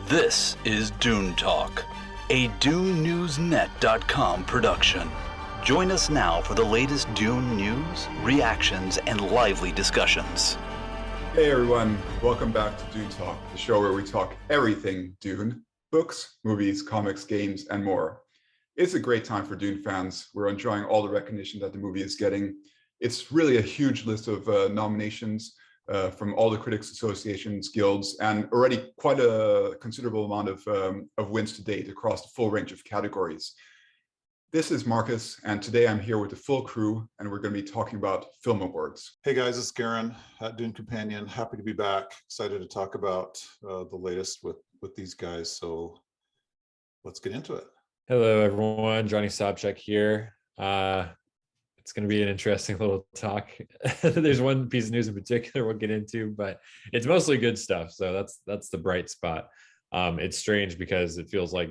This is Dune Talk, a DuneNewsNet.com production. Join us now for the latest Dune news, reactions, and lively discussions. Hey everyone, welcome back to Dune Talk, the show where we talk everything Dune, books, movies, comics, games, and more. It's a great time for Dune fans. We're enjoying all the recognition that the movie is getting. It's really a huge list of nominations from all the critics associations, guilds, and already quite a considerable amount of wins to date across the full range of categories. This is Marcus, and today I'm here with the full crew, and we're going to be talking about film awards. Hey guys, it's Garin at Dune Companion. Happy to be back. Excited to talk about the latest with these guys. So let's get into it. Hello, everyone. Johnny Sobchak here. It's going to be an interesting little talk. There's one piece of news in particular we'll get into, but it's mostly good stuff. So that's the bright spot. It's strange because it feels like,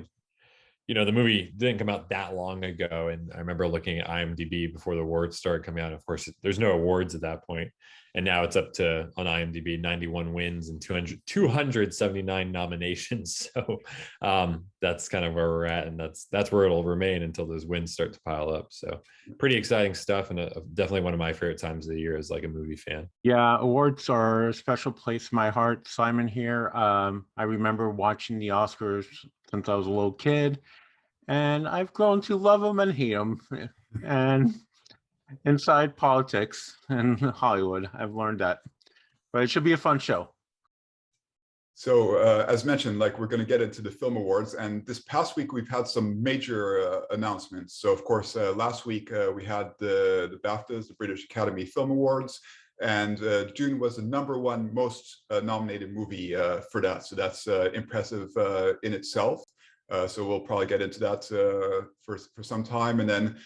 the movie didn't come out that long ago. And I remember looking at IMDb before the awards started coming out. Of course, there's no awards at that point. And now it's up to, on IMDb, 91 wins and 279 nominations. So that's kind of where we're at. And that's where it'll remain until those wins start to pile up. So pretty exciting stuff. And definitely one of my favorite times of the year as like a movie fan. Yeah, awards are a special place in my heart. Simon here. I remember watching the Oscars since I was a little kid. And I've grown to love them and hate them. And inside politics and Hollywood, I've learned that. But it should be a fun show. So as mentioned, we're going to get into the film awards, and this past week we've had some major announcements. So of course, last week we had the BAFTAs, the British Academy Film Awards, and Dune was the #1 most nominated movie for that. So that's impressive in itself. So we'll probably get into that for some time. And then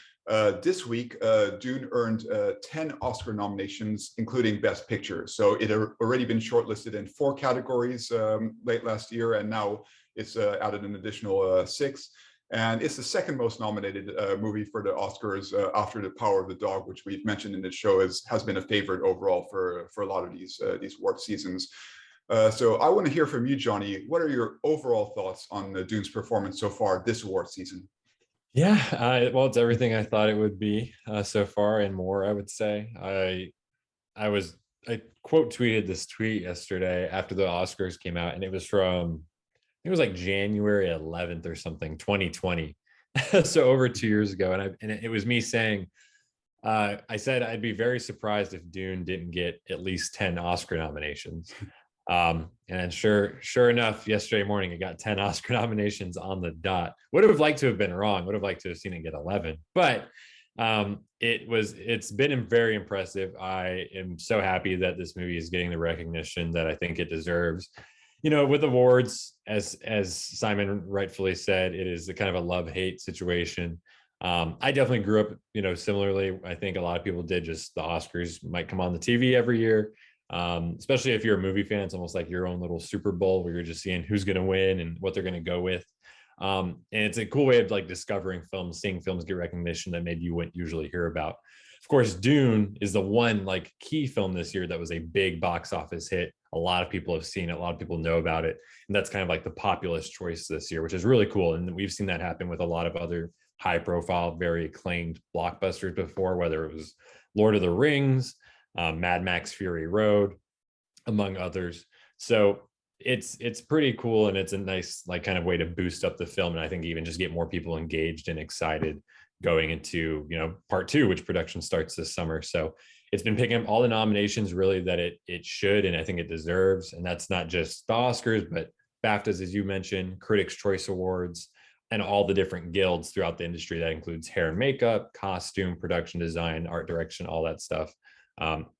this week, Dune earned 10 Oscar nominations, including Best Picture. So it had already been shortlisted in 4 categories late last year, and now it's added an additional 6. And it's the second most nominated movie for the Oscars after The Power of the Dog, which we've mentioned in the show has been a favorite overall for a lot of these award seasons. So I want to hear from you, Johnny. What are your overall thoughts on Dune's performance so far this award season? Yeah, well, it's everything I thought it would be so far and more, I would say. I quote tweeted this tweet yesterday after the Oscars came out, and it was from, I think it was like January 11th or something, 2020. So over 2 years ago. And it was me saying, I said I'd be very surprised if Dune didn't get at least 10 Oscar nominations. And then sure enough, yesterday morning, it got 10 Oscar nominations on the dot. Would have liked to have been wrong. Would have liked to have seen it get 11, but it's been very impressive. I am so happy that this movie is getting the recognition that I think it deserves. With awards, as Simon rightfully said, it is a kind of a love-hate situation. I definitely grew up, similarly. I think a lot of people did. Just the Oscars might come on the TV every year. Especially if you're a movie fan, it's almost like your own little Super Bowl where you're just seeing who's going to win and what they're going to go with. And it's a cool way of discovering films, seeing films get recognition that maybe you wouldn't usually hear about. Of course, Dune is the one key film this year that was a big box office hit. A lot of people have seen it. A lot of people know about it. And that's kind of the populist choice this year, which is really cool. And we've seen that happen with a lot of other high profile, very acclaimed blockbusters before, whether it was Lord of the Rings, Mad Max Fury Road, among others. So it's pretty cool, and it's a nice kind of way to boost up the film, and I think even just get more people engaged and excited going into part 2, which production starts this summer. So it's been picking up all the nominations really that it should, and I think it deserves. And that's not just the Oscars, but BAFTAs, as you mentioned, Critics' Choice Awards, and all the different guilds throughout the industry. That includes hair and makeup, costume, production design, art direction, all that stuff. Until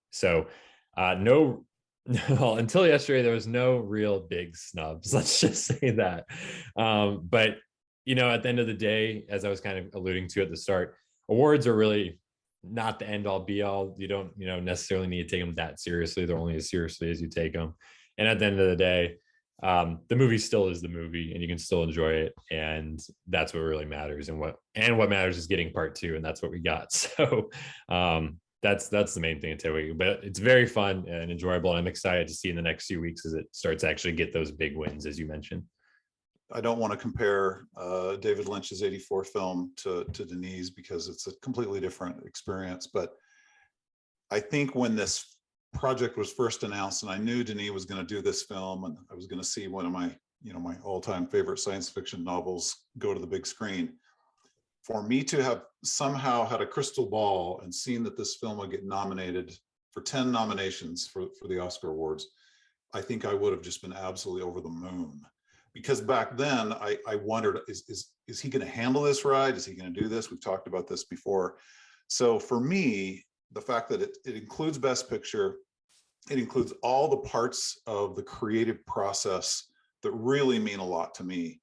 yesterday, there was no real big snubs. Let's just say that. But, at the end of the day, as I was kind of alluding to at the start, awards are really not the end all be all. You don't, necessarily need to take them that seriously. They're only as seriously as you take them. And at the end of the day, the movie still is the movie, and you can still enjoy it. And that's what really matters. And what matters is getting part 2. And that's what we got. So, that's the main thing to tell you. But it's very fun and enjoyable, and I'm excited to see in the next few weeks as it starts to actually get those big wins, as you mentioned. I don't want to compare David Lynch's 84 film to Denis because it's a completely different experience. But I think when this project was first announced and I knew Denis was going to do this film and I was going to see one of my, my all-time favorite science fiction novels go to the big screen, for me to have somehow had a crystal ball and seen that this film would get nominated for 10 nominations for the Oscar Awards, I think I would have just been absolutely over the moon. Because back then I wondered, is he going to handle this right? Is he going to do this? We've talked about this before. So for me, the fact that it includes Best Picture, it includes all the parts of the creative process that really mean a lot to me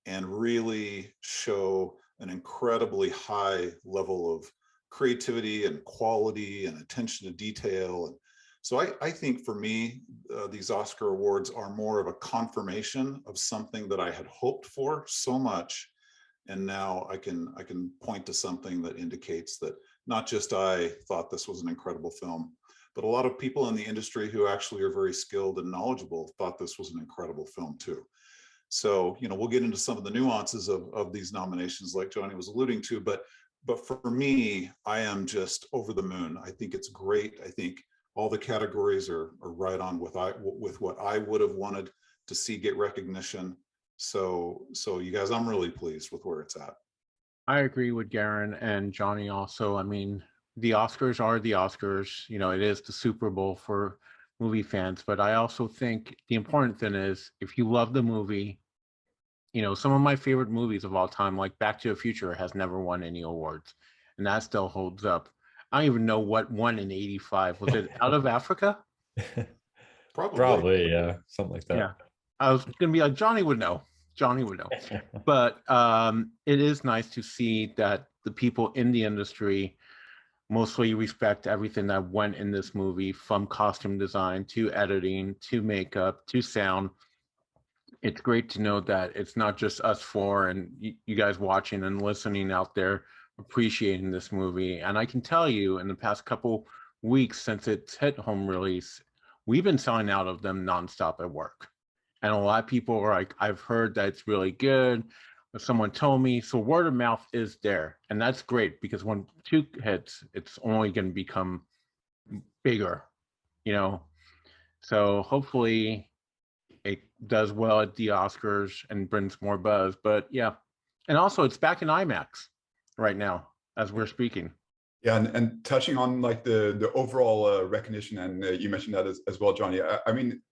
and really show an incredibly high level of creativity and quality and attention to detail. And so I think for me, these Oscar Awards are more of a confirmation of something that I had hoped for so much. And now I can point to something that indicates that not just I thought this was an incredible film, but a lot of people in the industry who actually are very skilled and knowledgeable thought this was an incredible film too. So, we'll get into some of the nuances of these nominations like Johnny was alluding to, but for me, I am just over the moon. I think it's great. I think all the categories are right on with what I would have wanted to see get recognition. So you guys, I'm really pleased with where it's at. I agree with Garin and Johnny also. I mean, the Oscars are the Oscars. It is the Super Bowl for movie fans. But I also think the important thing is if you love the movie, some of my favorite movies of all time, like Back to the Future, has never won any awards. And that still holds up. I don't even know what won in '85. Was it Out of Africa? Probably, yeah, something like that. Yeah. I was going to be like, Johnny would know. But it is nice to see that the people in the industry mostly respect everything that went in this movie, from costume design to editing to makeup to sound. It's great to know that it's not just us four and you guys watching and listening out there appreciating this movie. And I can tell you, in the past couple weeks since it's hit home release, we've been selling out of them nonstop at work. And a lot of people are like, I've heard that it's really good. Someone told me. So word of mouth is there. And that's great, because when 2 hits, it's only going to become bigger, So hopefully it does well at the Oscars and brings more buzz. But yeah. And also it's back in IMAX right now as we're speaking. Yeah, and touching on like the overall recognition, and you mentioned that as well, Johnny. I mean,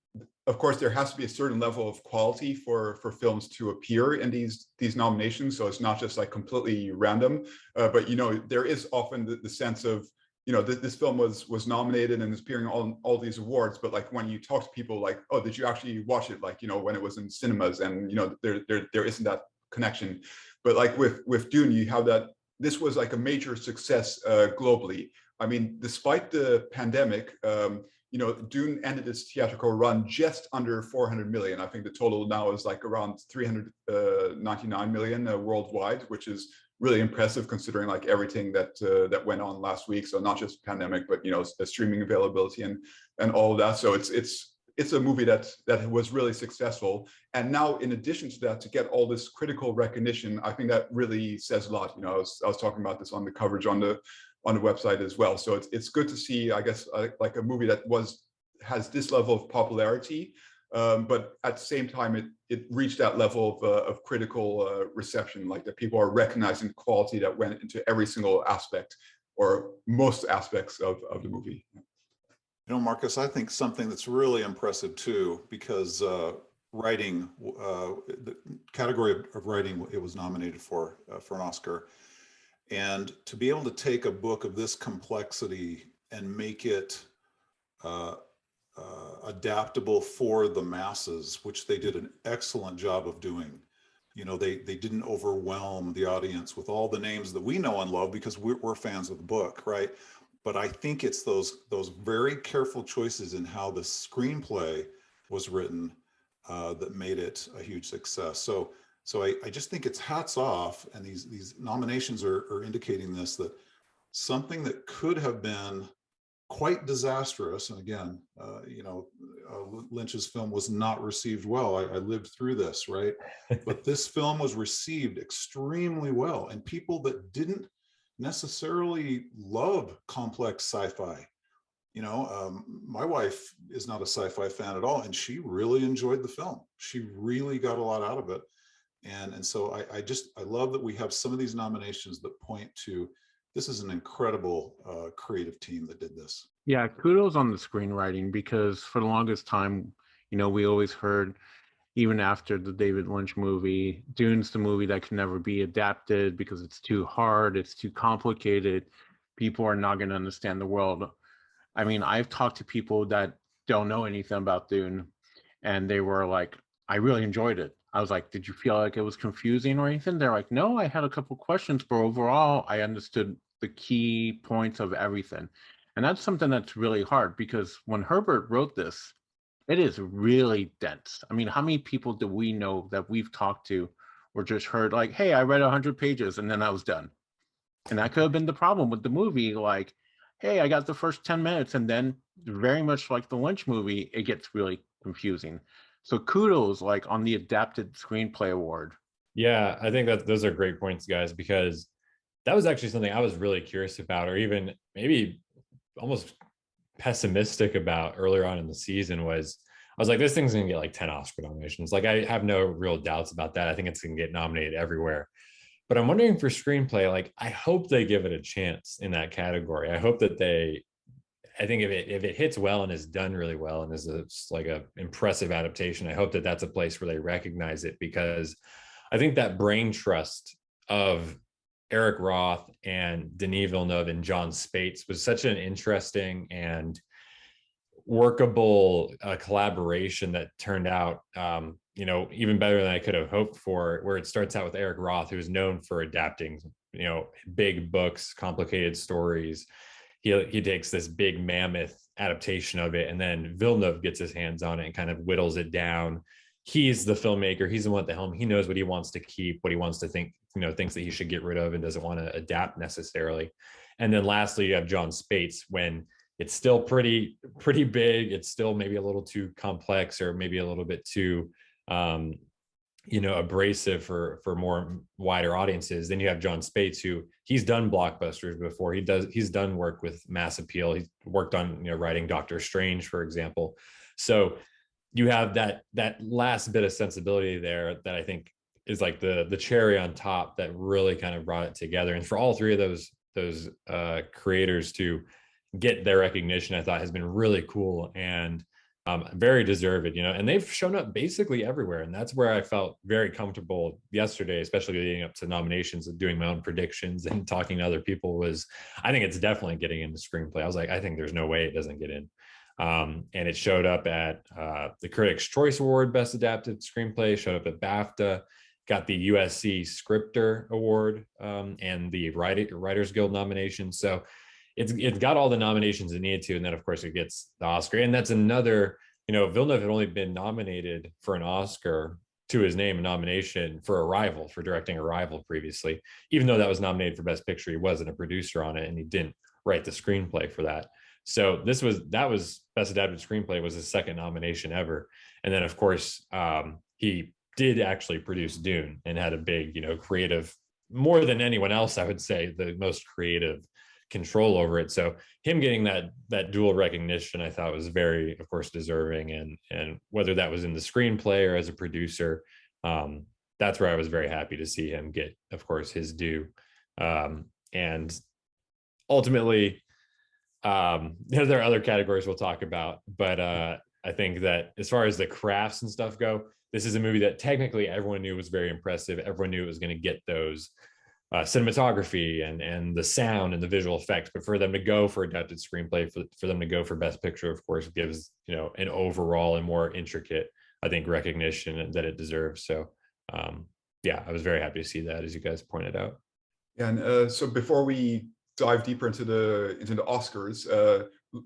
of course, there has to be a certain level of quality for films to appear in these nominations. So it's not just like completely random. But there is often the sense of this film was nominated and is appearing on all these awards. But like when you talk to people, like, oh, did you actually watch it? Like when it was in cinemas, and there isn't that connection. But like with Dune, you have that. This was like a major success globally. I mean, despite the pandemic, Dune ended its theatrical run just under 400 million. I think the total now is like around 399 million worldwide, which is really impressive considering like everything that went on last week. So not just pandemic, but streaming availability and all of that. So it's a movie that was really successful. And now, in addition to that, to get all this critical recognition, I think that really says a lot. I was talking about this on the coverage on the website as well. So it's good to see, I guess, like a movie that has this level of popularity, but at the same time, it reached that level of critical reception, like that people are recognizing the quality that went into every single aspect or most aspects of the movie. Marcus, I think something that's really impressive too, because writing, the category of writing, it was nominated for an Oscar. And to be able to take a book of this complexity and make it adaptable for the masses, which they did an excellent job of doing. They didn't overwhelm the audience with all the names that we know and love because we're fans of the book, right? But I think it's those very careful choices in how the screenplay was written that made it a huge success. So I just think it's hats off, and these nominations are indicating this, that something that could have been quite disastrous, and again, Lynch's film was not received well. I lived through this, right? But this film was received extremely well, and people that didn't necessarily love complex sci-fi. You know, my wife is not a sci-fi fan at all, and she really enjoyed the film. She really got a lot out of it. And so I love that we have some of these nominations that point to, this is an incredible creative team that did this. Yeah, kudos on the screenwriting, because for the longest time, we always heard, even after the David Lynch movie, Dune's the movie that can never be adapted because it's too hard, it's too complicated. People are not going to understand the world. I mean, I've talked to people that don't know anything about Dune, and they were like, I really enjoyed it. I was like, did you feel like it was confusing or anything? They're like, no, I had a couple questions, but overall, I understood the key points of everything. And that's something that's really hard, because when Herbert wrote this, it is really dense. I mean, how many people do we know that we've talked to or just heard like, hey, I read 100 pages and then I was done. And that could have been the problem with the movie. Like, hey, I got the first 10 minutes, and then very much like the Lynch movie, it gets really confusing. So kudos like on the adapted screenplay award. Yeah, I think that those are great points, guys, because that was actually something I was really curious about, or even maybe almost pessimistic about earlier on in the season. I was like, this thing's gonna get like 10 Oscar nominations. Like, I have no real doubts about that. I think it's gonna get nominated everywhere. But I'm wondering for screenplay, like, I hope they give it a chance in that category. I hope that I think if it hits well and is done really well and is like a impressive adaptation, I hope that that's a place where they recognize it, because I think that brain trust of Eric Roth and Denis Villeneuve and John Spates was such an interesting and workable collaboration that turned out, even better than I could have hoped for, where it starts out with Eric Roth, who is known for adapting, big books, complicated stories. He takes this big mammoth adaptation of it, and then Villeneuve gets his hands on it and kind of whittles it down. He's the filmmaker. He's the one at the helm. He knows what he wants to keep, what he wants to think, things that he should get rid of and doesn't want to adapt necessarily. And then lastly, you have John Spates, when it's still pretty big. It's still maybe a little too complex, or maybe a little bit too, abrasive for more wider audiences. Then you have John Spates, who he's done blockbusters before. He's done work with mass appeal. He's worked on, writing Doctor Strange, for example. So you have that last bit of sensibility there that I think is like the cherry on top that really kind of brought it together. And for all three of those creators to get their recognition, I thought has been really cool and very deserved, and they've shown up basically everywhere. And that's where I felt very comfortable yesterday, especially leading up to nominations, and doing my own predictions and talking to other people, was I think it's definitely getting into screenplay. I was like, I think there's no way it doesn't get in. And it showed up at the Critics' Choice Award, Best Adapted Screenplay, showed up at BAFTA, got the USC Scripter Award and the Writers Guild nomination. So it's got all the nominations it needed to. And then, of course, it gets the Oscar. And that's another, Villeneuve had only been nominated for an Oscar to his name, a nomination for Arrival, for directing Arrival previously. Even though that was nominated for Best Picture, he wasn't a producer on it, and he didn't write the screenplay for that. So that was Best Adapted Screenplay, was his second nomination ever. And then, of course, he did actually produce Dune and had a big, creative, more than anyone else, I would say, the most creative control over it. So him getting that dual recognition, I thought was very, of course, deserving. And whether that was in the screenplay or as a producer, that's where I was very happy to see him get, of course, his due. And ultimately, there are other categories we'll talk about, but I think that as far as the crafts and stuff go, this is a movie that technically everyone knew was very impressive. Everyone knew it was going to get those cinematography and the sound and the visual effects, but for them to go for adapted screenplay, for them to go for Best Picture, of course, gives an overall and more intricate, I think, recognition that it deserves. So I was very happy to see that, as you guys pointed out. And so before we dive deeper into the Oscars,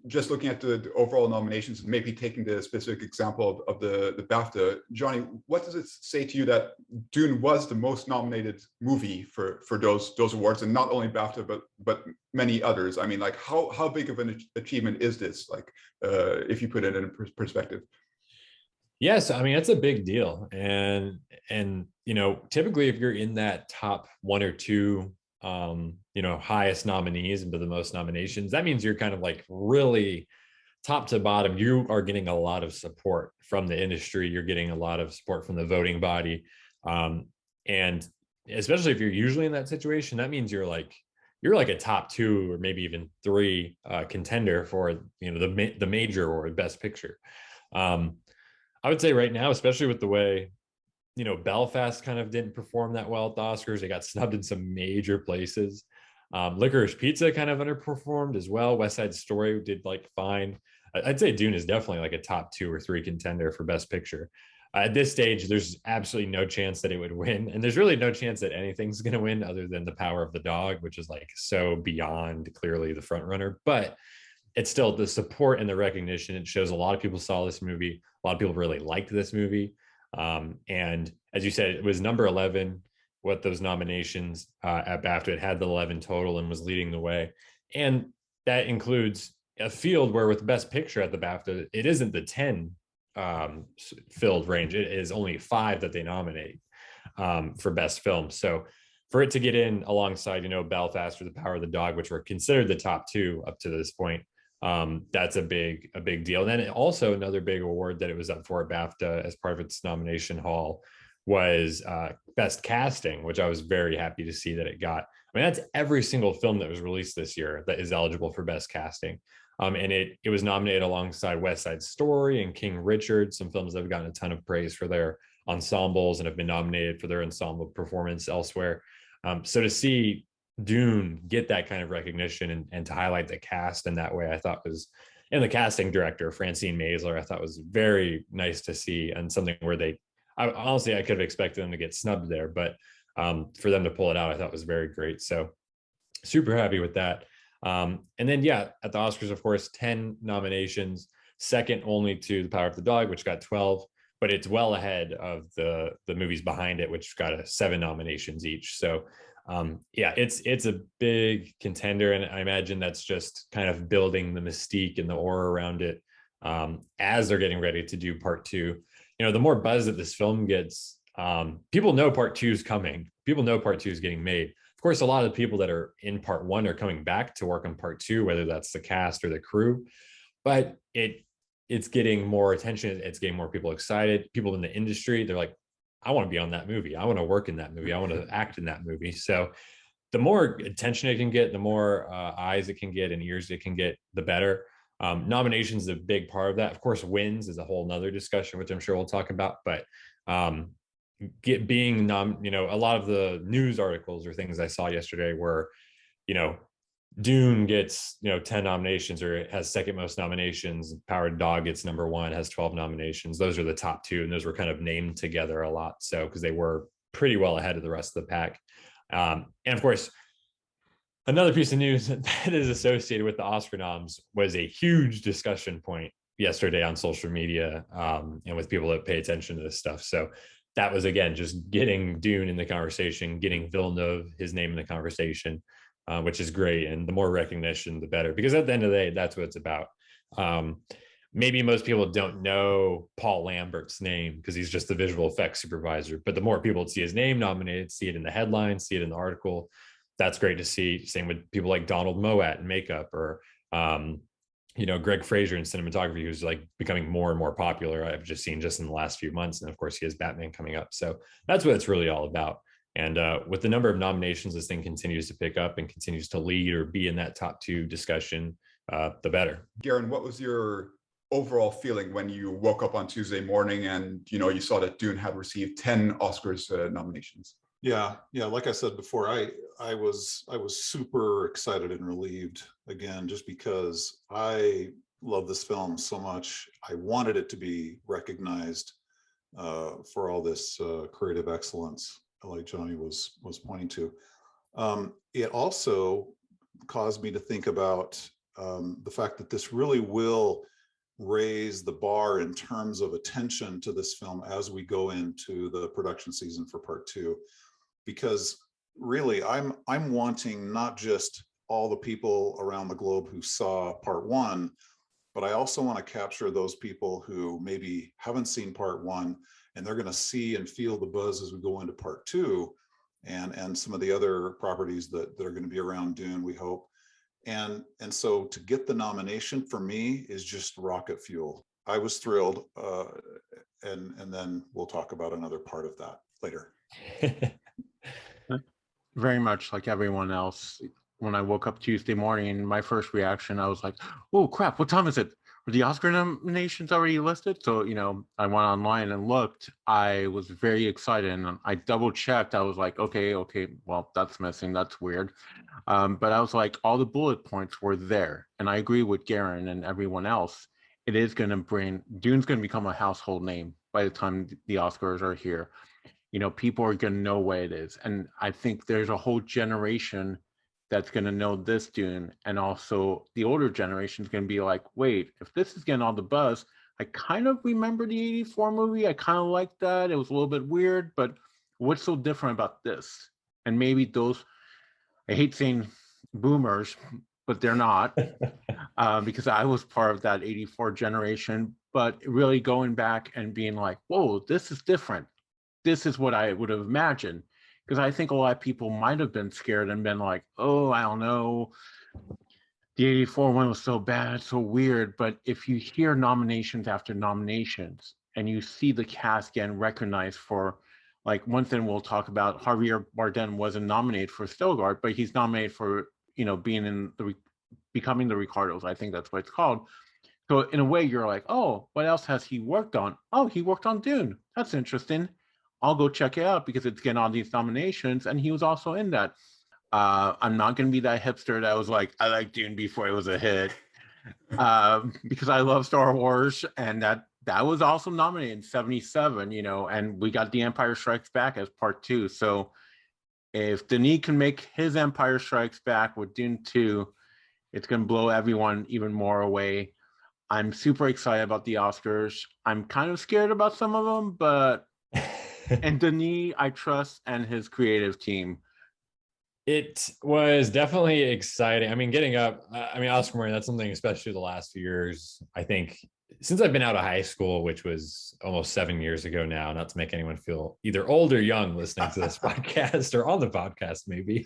just looking at the overall nominations, maybe taking the specific example of the BAFTA, Johnny, what does it say to you that Dune was the most nominated movie for those awards, and not only BAFTA but many others? I mean, like how big of an achievement is this? Like, if you put it in perspective. Yes, I mean it's a big deal, and typically if you're in that top one or two highest nominees and the most nominations, that means you're kind of like really top to bottom. You are getting a lot of support from the industry. You're getting a lot of support from the voting body. And especially if you're usually in that situation, that means you're like a top two or maybe even three contender for, the major or best picture. I would say right now, especially with the way, Belfast kind of didn't perform that well at the Oscars. They got snubbed in some major places. Licorice Pizza kind of underperformed as well. West Side Story did like fine. I'd say Dune is definitely like a top 2 or 3 contender for Best Picture. At this stage, there's absolutely no chance that it would win. And there's really no chance that anything's going to win other than The Power of the Dog, which is like so beyond clearly the front runner. But it's still the support and the recognition. It shows a lot of people saw this movie. A lot of people really liked this movie. And as you said, it was number 11 with those nominations at BAFTA. It had the 11 total and was leading the way. And that includes a field where with Best Picture at the BAFTA, it isn't the 10 filled range. It is only 5 that they nominate for Best Film. So for it to get in alongside, Belfast or The Power of the Dog, which were considered the top 2 up to this point, that's a big deal. And then also another big award that it was up for at BAFTA as part of its nomination haul was Best Casting, which I was very happy to see that it got. I mean, that's every single film that was released this year that is eligible for Best Casting. And it was nominated alongside West Side Story and King Richard, some films that have gotten a ton of praise for their ensembles and have been nominated for their ensemble performance elsewhere. So to see Dune get that kind of recognition and to highlight the cast in that way, I thought was, and the casting director, Francine Maisler, I thought was very nice to see, and something where honestly, I could have expected them to get snubbed there, but for them to pull it out, I thought was very great. So super happy with that. And then, at the Oscars, of course, 10 nominations, second only to The Power of the Dog, which got 12, but it's well ahead of the movies behind it, which got 7 nominations each. So it's a big contender, and I imagine that's just kind of building the mystique and the aura around it as they're getting ready to do part 2. The more buzz that this film gets, people know part 2 is coming. People know part 2 is getting made. Of course, a lot of the people that are in part 1 are coming back to work on part 2, whether that's the cast or the crew, but it's getting more attention. It's getting more people excited. People in the industry, they're like, I want to be on that movie. I want to work in that movie. I want to act in that movie. So the more attention it can get, the more eyes it can get and ears it can get, the better. Nominations is a big part of that. Of course, wins is a whole nother discussion, which I'm sure we'll talk about. But a lot of the news articles or things I saw yesterday were, Dune gets 10 nominations, or it has second most nominations. Power of the Dog gets number 1, has 12 nominations. Those are the top 2, and those were kind of named together a lot, so because they were pretty well ahead of the rest of the pack. And of course, another piece of news that is associated with the Oscar noms was a huge discussion point yesterday on social media and with people that pay attention to this stuff. So that was, again, just getting Dune in the conversation, getting Villeneuve, his name in the conversation, which is great. And the more recognition, the better, because at the end of the day, that's what it's about. Maybe most people don't know Paul Lambert's name because he's just the visual effects supervisor, but the more people see his name nominated, see it in the headlines, see it in the article, that's great to see. Same with people like Donald Moat in makeup, or Greg Fraser in cinematography, who's like becoming more and more popular. I've just seen just in the last few months, and of course he has Batman coming up. So that's what it's really all about. And with the number of nominations, this thing continues to pick up and continues to lead or be in that top 2 discussion, the better. Garin, what was your overall feeling when you woke up on Tuesday morning and you saw that Dune had received 10 Oscars nominations? Yeah. Like I said before, I was super excited and relieved, again, just because I love this film so much. I wanted it to be recognized for all this creative excellence, like Johnny was pointing to. It also caused me to think about the fact that this really will raise the bar in terms of attention to this film as we go into the production season for part 2, because really I'm wanting not just all the people around the globe who saw part 1, but I also want to capture those people who maybe haven't seen part 1, and they're going to see and feel the buzz as we go into part 2, and some of the other properties that are going to be around Dune, we hope. And so to get the nomination for me is just rocket fuel. I was thrilled, and then we'll talk about another part of that later. Very much like everyone else. When I woke up Tuesday morning, my first reaction, I was like, oh crap, what time is it? Were the Oscar nominations already listed? So, I went online and looked. I was very excited, and I double checked. I was like, okay, well, that's missing. That's weird. But I was like, all the bullet points were there. And I agree with Garin and everyone else. It is going to Dune's going to become a household name by the time the Oscars are here. People are going to know what it is. And I think there's a whole generation that's going to know this Dune, and also the older generation is going to be like, wait, if this is getting all the buzz, I kind of remember the 84 movie. I kind of liked that. It was a little bit weird, but what's so different about this? And maybe those, I hate saying boomers, but they're not, because I was part of that 84 generation, but really going back and being like, whoa, this is different. This is what I would have imagined. Because I think a lot of people might have been scared and been like, oh, I don't know. The 84 one was so bad, so weird. But if you hear nominations after nominations and you see the cast getting recognized for, like, one thing we'll talk about, Javier Bardem wasn't nominated for Stilgard, but he's nominated for, being in becoming the Ricardos. I think that's what it's called. So in a way, you're like, oh, what else has he worked on? Oh, he worked on Dune. That's interesting. I'll go check it out because it's getting all these nominations, and he was also in that. I'm not going to be that hipster that was like, I liked Dune before it was a hit, because I love Star Wars, and that was also nominated in '77, and we got The Empire Strikes Back as part 2. So if Denis can make his Empire Strikes Back with Dune 2, it's going to blow everyone even more away. I'm super excited about the Oscars. I'm kind of scared about some of them, but and Denis, I trust, and his creative team. It was definitely exciting. I mean, getting up, Oscar Mayer, that's something, especially the last few years, I think, since I've been out of high school, which was almost 7 years ago now, not to make anyone feel either old or young listening to this podcast or on the podcast, maybe.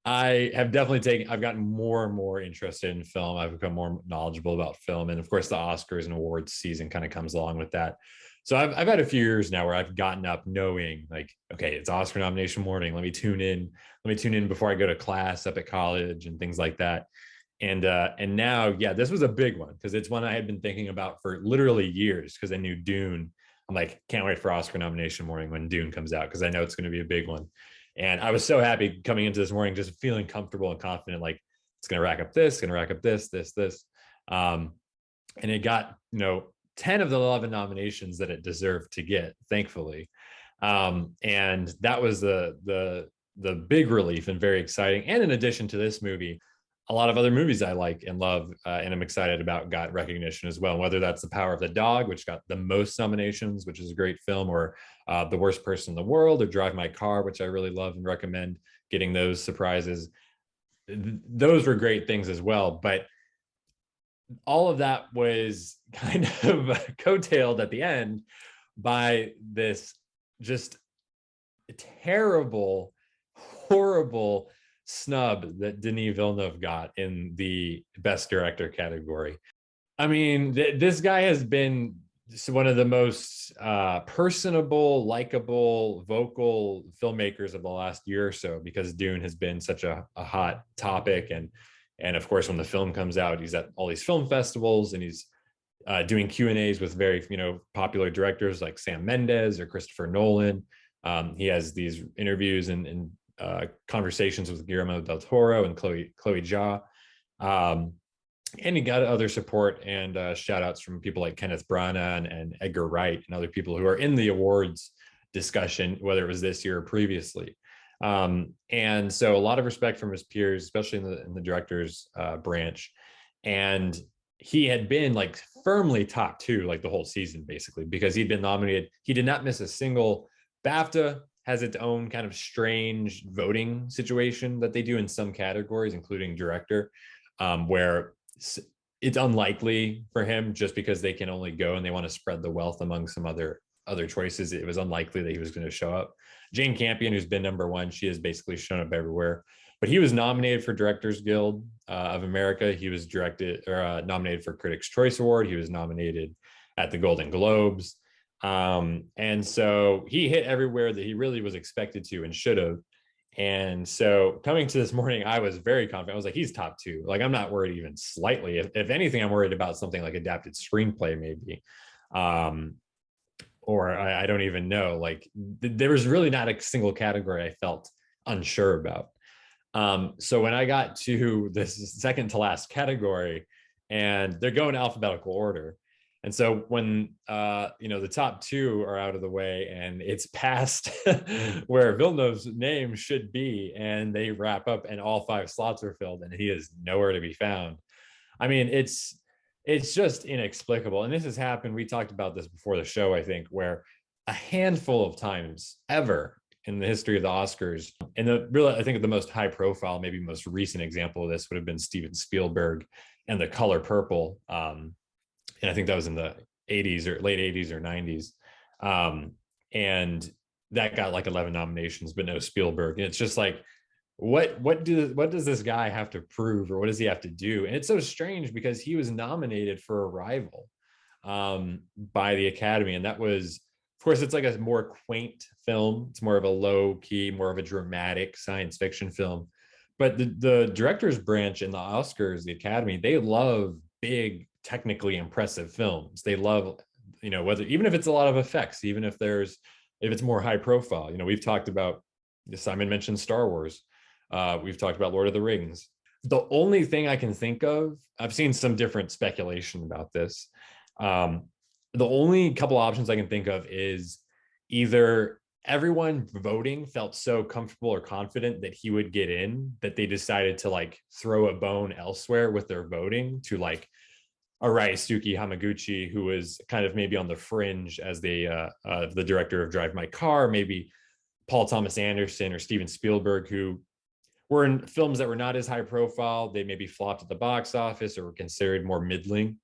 I have definitely I've gotten more and more interested in film. I've become more knowledgeable about film. And of course, the Oscars and awards season kind of comes along with that. So I've had a few years now where I've gotten up knowing, like, okay, it's Oscar nomination morning. Let me tune in before I go to class up at college and things like that. And now, yeah, this was a big one because it's one I had been thinking about for literally years because I knew Dune. I'm like, can't wait for Oscar nomination morning when Dune comes out because I know it's going to be a big one. And I was so happy coming into this morning, just feeling comfortable and confident, like it's going to rack up this, this. And it got, 10 of the 11 nominations that it deserved to get, thankfully. And that was the big relief and very exciting. And in addition to this movie, a lot of other movies I like and love and I'm excited about got recognition as well, whether that's The Power of the Dog, which got the most nominations, which is a great film, or The Worst Person in the World, or Drive My Car, which I really love and recommend getting those surprises. Those were great things as well. But all of that was kind of coattailed at the end by this just terrible, horrible snub that Denis Villeneuve got in the Best Director category. I mean, this guy has been one of the most personable, likable, vocal filmmakers of the last year or so, because Dune has been such a hot topic. And of course, when the film comes out, he's at all these film festivals and he's doing Q&As with very, popular directors like Sam Mendes or Christopher Nolan. He has these interviews and conversations with Guillermo del Toro and Chloe Zhao. And he got other support and shout outs from people like Kenneth Branagh and Edgar Wright and other people who are in the awards discussion, whether it was this year or previously. And so a lot of respect from his peers, especially in the director's branch. And he had been like firmly top two like the whole season, basically, because he'd been nominated. He did not miss a single. BAFTA has its own kind of strange voting situation that they do in some categories, including director, where it's unlikely for him, just because they can only go and they want to spread the wealth among some other choices. It was unlikely that he was going to show up. Jane Campion, who's been number one, she has basically shown up everywhere. But he was nominated for Directors Guild of America. He was nominated for Critics' Choice Award. He was nominated at the Golden Globes. And so he hit everywhere that he really was expected to and should have. And so coming to this morning, I was very confident. I was like, he's top two. Like, I'm not worried even slightly. If anything, I'm worried about something like adapted screenplay, maybe. Or I don't even know. Like, there was really not a single category I felt unsure about. So when I got to this second to last category, and they're going alphabetical order, and so when the top two are out of the way and it's past where Villeneuve's name should be, and they wrap up and all 5 slots are filled and he is nowhere to be found. I mean, it's just inexplicable. And this has happened. We talked about this before the show, I think, where a handful of times ever in the history of the Oscars, and I think the most high profile, maybe most recent example of this would have been Steven Spielberg and The Color Purple. And I think that was in the 80s or late 80s or 90s. And that got like 11 nominations, but no Spielberg. And it's just like, what does this guy have to prove, or what does he have to do? And it's so strange because he was nominated for Arrival by the Academy. And that was, of course, it's like a more quaint film. It's more of a low key, more of a dramatic science fiction film. But the director's branch in the Oscars, the Academy, they love big, technically impressive films. They love, whether, even if it's a lot of effects, even if it's more high profile. We've talked about, Simon mentioned Star Wars. We've talked about Lord of the Rings. The only thing I can think of, I've seen some different speculation about this. The only couple options I can think of is either everyone voting felt so comfortable or confident that he would get in that they decided to like throw a bone elsewhere with their voting to like Araisuke Hamaguchi, who was kind of maybe on the fringe as the director of Drive My Car, maybe Paul Thomas Anderson or Steven Spielberg, who were in films that were not as high profile. They maybe flopped at the box office or were considered more middling.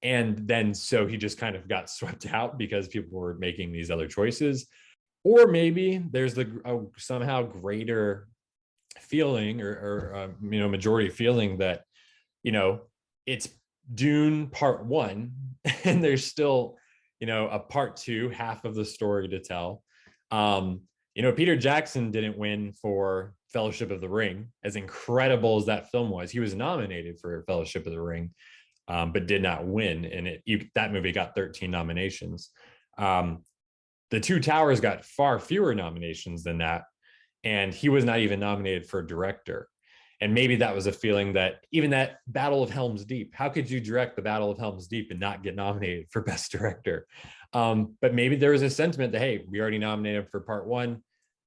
And then so he just kind of got swept out because people were making these other choices. Or maybe there's the somehow greater feeling or majority feeling that, it's Dune Part 1 and there's still, a Part 2, half of the story to tell. Peter Jackson didn't win for Fellowship of the Ring, as incredible as that film was. He was nominated for Fellowship of the Ring, but did not win. And that movie got 13 nominations. The Two Towers got far fewer nominations than that. And he was not even nominated for director. And maybe that was a feeling that even that Battle of Helm's Deep, how could you direct the Battle of Helm's Deep and not get nominated for Best Director? But maybe there was a sentiment that, hey, we already nominated him for Part 1.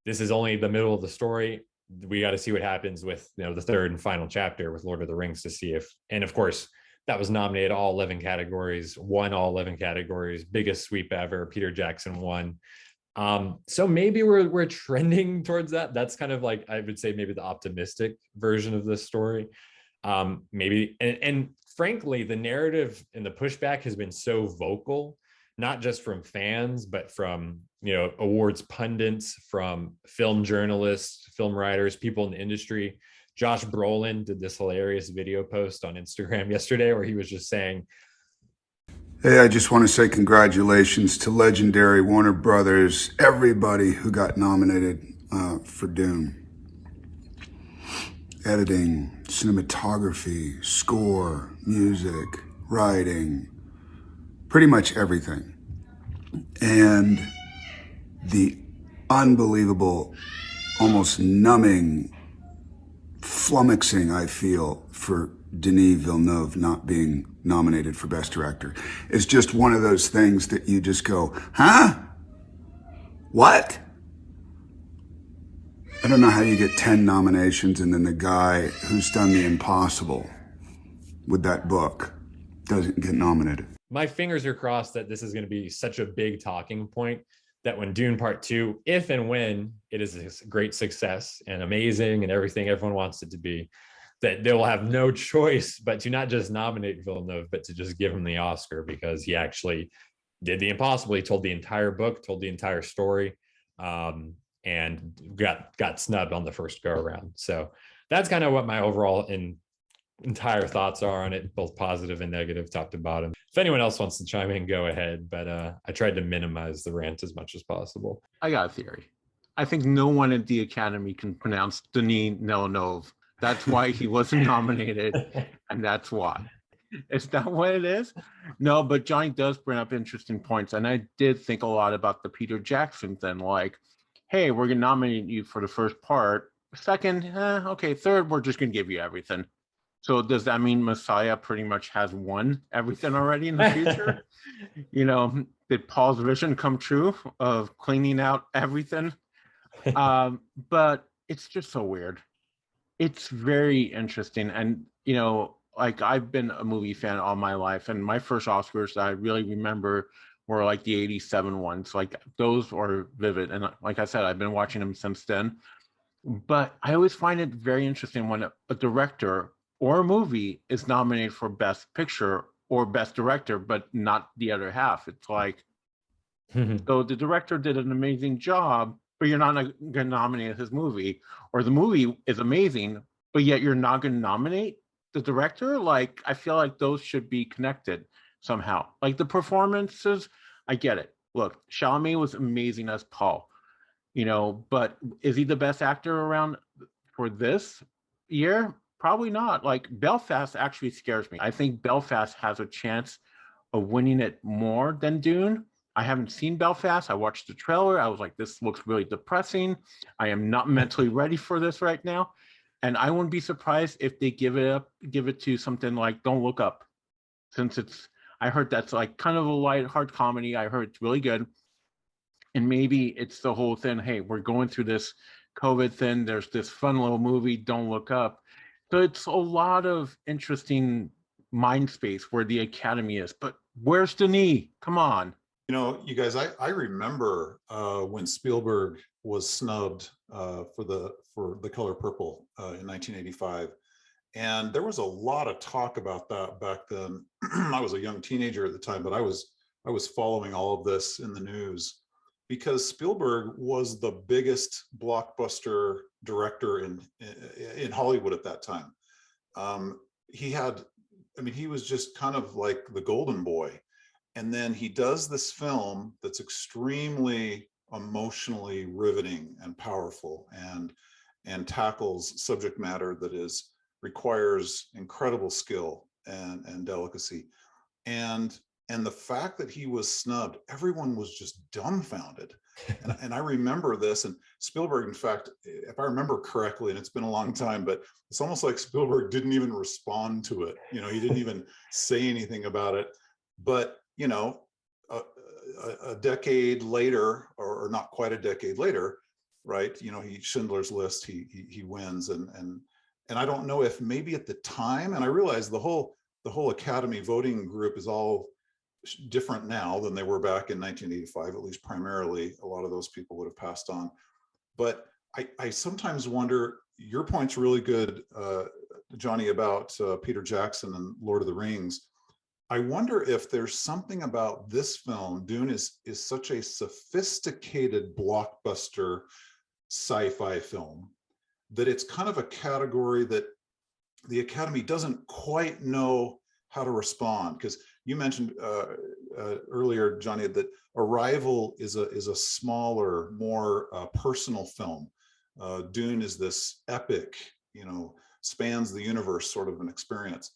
This is only the middle of the story. We got to see what happens with the third and final chapter with Lord of the Rings to see if, and of course, that was nominated all 11 categories, won all 11 categories, biggest sweep ever. Peter Jackson won. So maybe we're trending towards that. That's kind of like, I would say maybe the optimistic version of this story. Maybe, and frankly, the narrative and the pushback has been so vocal, not just from fans, but from, awards pundits, from film journalists, film writers, people in the industry. Josh Brolin did this hilarious video post on Instagram yesterday where he was just saying, hey, I just want to say congratulations to legendary Warner Brothers, everybody who got nominated for Dune. Editing, cinematography, score, music, writing, pretty much everything. And the unbelievable, almost numbing flummoxing I feel for Denis Villeneuve not being nominated for Best Director is just one of those things that you just go, huh? What? I don't know how you get 10 nominations and then the guy who's done the impossible with that book doesn't get nominated. My fingers are crossed that this is going to be such a big talking point that when Dune Part 2, if and when it is a great success and amazing and everything everyone wants it to be, that they will have no choice but to not just nominate Villeneuve, but to just give him the Oscar, because he actually did the impossible. He told the entire book, told the entire story, and got snubbed on the first go around. So that's kind of what my overall entire thoughts are on it, both positive and negative, top to bottom. If anyone else wants to chime in, go ahead. But I tried to minimize the rant as much as possible. I got a theory. I think no one at the Academy can pronounce Denis Villeneuve. That's why he wasn't nominated, and that's why. Is that what it is? No, but Johnny does bring up interesting points, and I did think a lot about the Peter Jackson thing, like, hey, we're going to nominate you for the first part. Second, okay, third, we're just going to give you everything. So does that mean Messiah pretty much has won everything already in the future? You know, did Paul's vision come true of cleaning out everything? But it's just so weird. It's very interesting. And, you know, like I've been a movie fan all my life, and my first Oscars that I really remember were like the 87 ones. Like those are vivid. And like I said, I've been watching them since then. But I always find it very interesting when a director or a movie is nominated for Best Picture or Best Director, but not the other half. It's like, so the director did an amazing job, but you're not going to nominate his movie, or the movie is amazing, but yet you're not going to nominate the director. Like, I feel like those should be connected somehow. Like the performances, I get it. Look, Chalamet was amazing as Paul, you know, but is he the best actor around for this year? Probably not. Like Belfast actually scares me. I think Belfast has a chance of winning it more than Dune. I haven't seen Belfast. I watched the trailer. I was like, this looks really depressing. I am not mentally ready for this right now. And I wouldn't be surprised if they give it to something like Don't Look Up, since I heard that's like kind of a light-hearted comedy. I heard it's really good. And maybe it's the whole thing, hey, we're going through this COVID thing. There's this fun little movie, Don't Look Up. So it's a lot of interesting mind space where the Academy is. But where's Denis? Come on. You know, you guys, I remember when Spielberg was snubbed for the Color Purple in 1985, and there was a lot of talk about that back then. I was a young teenager at the time, but I was following all of this in the news because Spielberg was the biggest blockbuster director in Hollywood at that time. He was just kind of like the golden boy. And then he does this film that's extremely emotionally riveting and powerful, and tackles subject matter that requires incredible skill and delicacy. And the fact that he was snubbed, everyone was just dumbfounded. And I remember this, and Spielberg, in fact, if I remember correctly, and it's been a long time, but it's almost like Spielberg didn't even respond to it. You know, he didn't even say anything about it. But you know, a decade later, or not quite a decade later, right? You know, Schindler's List, he wins, and I don't know if maybe at the time, and I realize the whole Academy voting group is all different now than they were back in 1985, at least primarily. A lot of those people would have passed on. But I sometimes wonder, your point's really good, Johnny, about Peter Jackson and Lord of the Rings. I wonder if there's something about this film. Dune is such a sophisticated blockbuster sci-fi film that it's kind of a category that the Academy doesn't quite know how to respond. Because you mentioned earlier, Johnny, that Arrival is a smaller, more personal film. Dune is this epic, you know, spans the universe sort of an experience.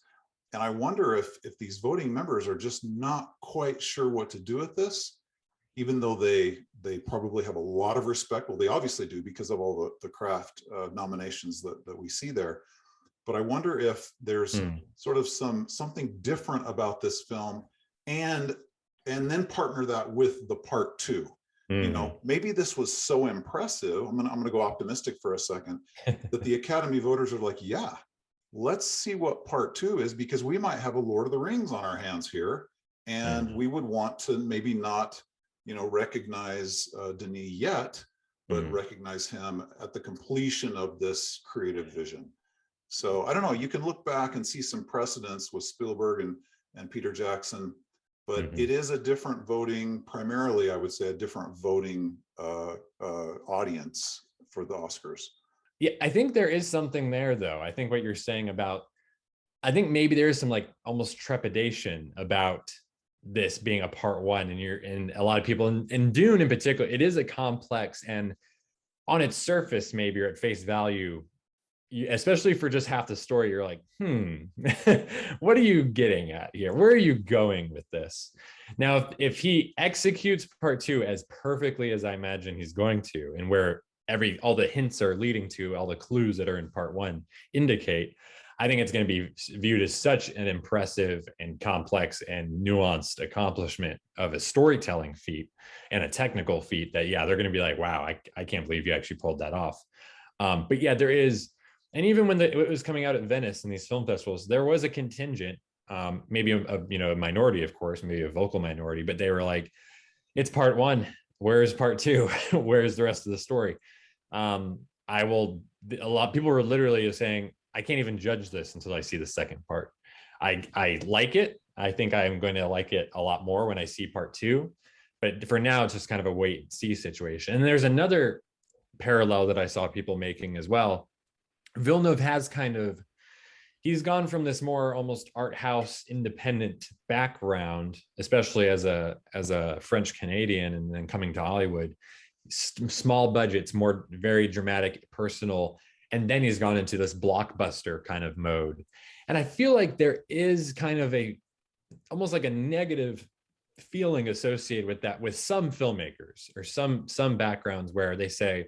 And I wonder if these voting members are just not quite sure what to do with this, even though they probably have a lot of respect. Well, they obviously do because of all the craft nominations that we see there. But I wonder if there's sort of something different about this film, and then partner that with the part two. You know, maybe this was so impressive. I'm gonna go optimistic for a second, that the Academy voters are like, yeah, let's see what part 2 is, because we might have a Lord of the Rings on our hands here, and we would want to maybe not, you know, recognize Denis yet, but recognize him at the completion of this creative vision. So I don't know, you can look back and see some precedents with Spielberg and Peter Jackson, but it is a different voting, primarily, I would say, a different voting audience for the Oscars. Yeah, I think there is something there, though. I think what you're saying about, I think maybe there is some like almost trepidation about this being a part 1, and a lot of people in Dune in particular, it is a complex, and on its surface, maybe, or at face value, especially for just half the story, you're like, what are you getting at here? Where are you going with this? Now, if he executes part 2 as perfectly as I imagine he's going to, and where all the hints are leading to, all the clues that are in part 1 indicate, I think it's going to be viewed as such an impressive and complex and nuanced accomplishment of a storytelling feat and a technical feat that, yeah, they're going to be like, wow, I can't believe you actually pulled that off. But yeah, there is. And even when it was coming out at Venice and these film festivals, there was a contingent, maybe a minority, of course, maybe a vocal minority, but they were like, it's part 1. Where's part 2? Where's the rest of the story? A lot of people were literally saying, I can't even judge this until I see the second part. I like it. I think I'm going to like it a lot more when I see part 2. But for now, it's just kind of a wait and see situation. And there's another parallel that I saw people making as well. Villeneuve has he's gone from this more almost art house independent background, especially as a French Canadian, and then coming to Hollywood, small budgets, more very dramatic, personal, and then he's gone into this blockbuster kind of mode. And I feel like there is kind of almost like a negative feeling associated with that with some filmmakers or some backgrounds where they say,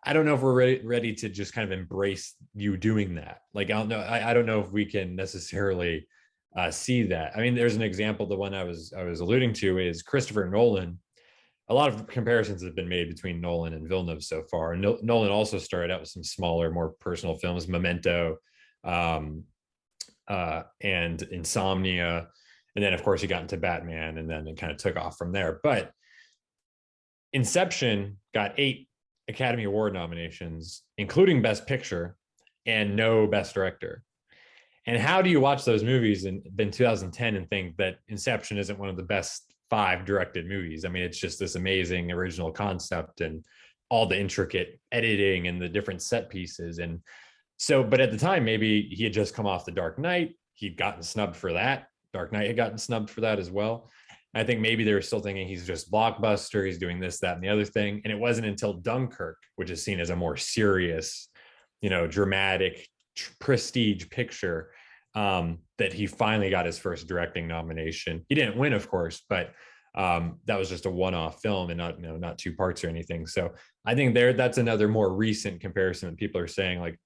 I don't know if we're ready to just kind of embrace you doing that. Like, I don't know if we can necessarily see that. I mean, there's an example. The one I was alluding to is Christopher Nolan. A lot of comparisons have been made between Nolan and Villeneuve so far. And Nolan also started out with some smaller, more personal films, Memento, and Insomnia. And then, of course, he got into Batman, and then it kind of took off from there. But Inception got 8 Academy Award nominations, including Best Picture, and no Best Director. And how do you watch those movies in 2010 and think that Inception isn't one of the best 5 directed movies? I mean, it's just this amazing original concept and all the intricate editing and the different set pieces. And so, but at the time, maybe he had just come off The Dark Knight. He'd gotten snubbed for that. Dark Knight had gotten snubbed for that as well. I think maybe they were still thinking he's just blockbuster, he's doing this, that, and the other thing. And it wasn't until Dunkirk, which is seen as a more serious, dramatic, prestige picture, that he finally got his first directing nomination. He didn't win, of course, but that was just a one-off film and not 2 parts or anything. So I think that's another more recent comparison that people are saying like,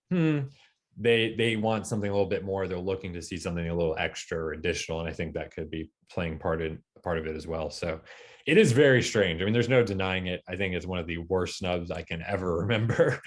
they want something a little bit more. They're looking to see something a little extra or additional. And I think that could be playing part of it as well. So it is very strange. I mean, there's no denying it. I think it's one of the worst snubs I can ever remember.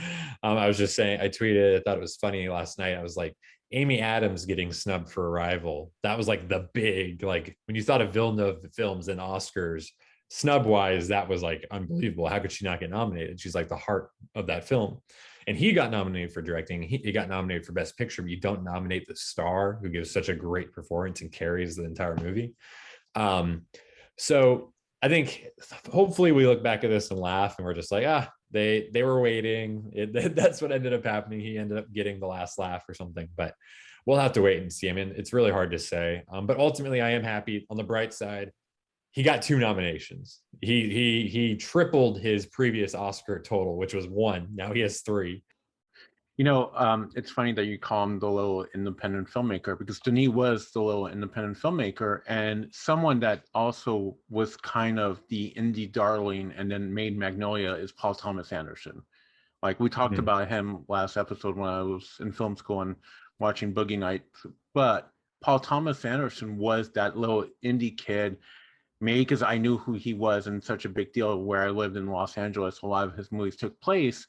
I was just saying, I tweeted, I thought it was funny last night. I was like, Amy Adams getting snubbed for Arrival. That was like the big, like when you thought of Villeneuve films and Oscars, snub wise, that was like unbelievable. How could she not get nominated? She's like the heart of that film. And he got nominated for directing. He got nominated for Best Picture, but you don't nominate the star who gives such a great performance and carries the entire movie. So I think hopefully we look back at this and laugh and we're just like, they were waiting. That's what ended up happening. He ended up getting the last laugh or something, but we'll have to wait and see. I mean, it's really hard to say. But ultimately I am happy. On the bright side, he got 2 nominations. He tripled his previous Oscar total, which was 1. Now he has 3. It's funny that you call him the little independent filmmaker, because Denis was the little independent filmmaker, and someone that also was kind of the indie darling and then made Magnolia is Paul Thomas Anderson. Like we talked about him last episode when I was in film school and watching Boogie Nights, but Paul Thomas Anderson was that little indie kid maybe because I knew who he was and such a big deal where I lived in Los Angeles, a lot of his movies took place,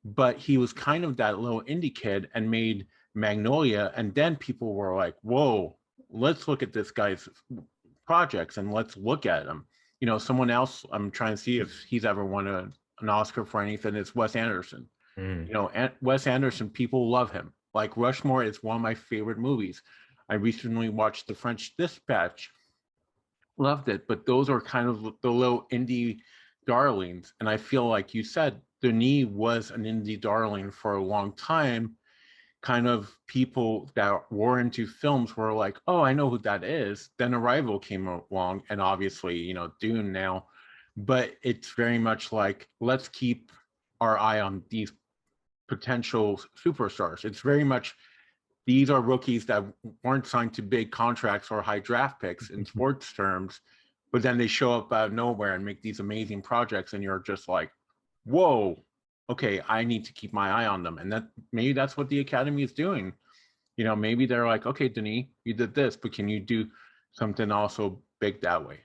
but he was kind of that little indie kid and made Magnolia. And then people were like, whoa, let's look at this guy's projects and let's look at him. You know, someone else, I'm trying to see if he's ever won an Oscar for anything, is Wes Anderson. You know, Wes Anderson, people love him. Like Rushmore is one of my favorite movies. I recently watched The French Dispatch, loved it, but those are kind of the little indie darlings. And I feel like you said, Denis was an indie darling for a long time. Kind of people that were into films were like, oh, I know who that is. Then Arrival came along, and obviously, you know, Dune now. But it's very much like, let's keep our eye on these potential superstars. It's very much, these are rookies that weren't signed to big contracts or high draft picks in sports terms, but then they show up out of nowhere and make these amazing projects, and you're just like, whoa, okay, I need to keep my eye on them. And that maybe that's what the Academy is doing. You know, maybe they're like, okay, Denis, you did this, but can you do something also big that way?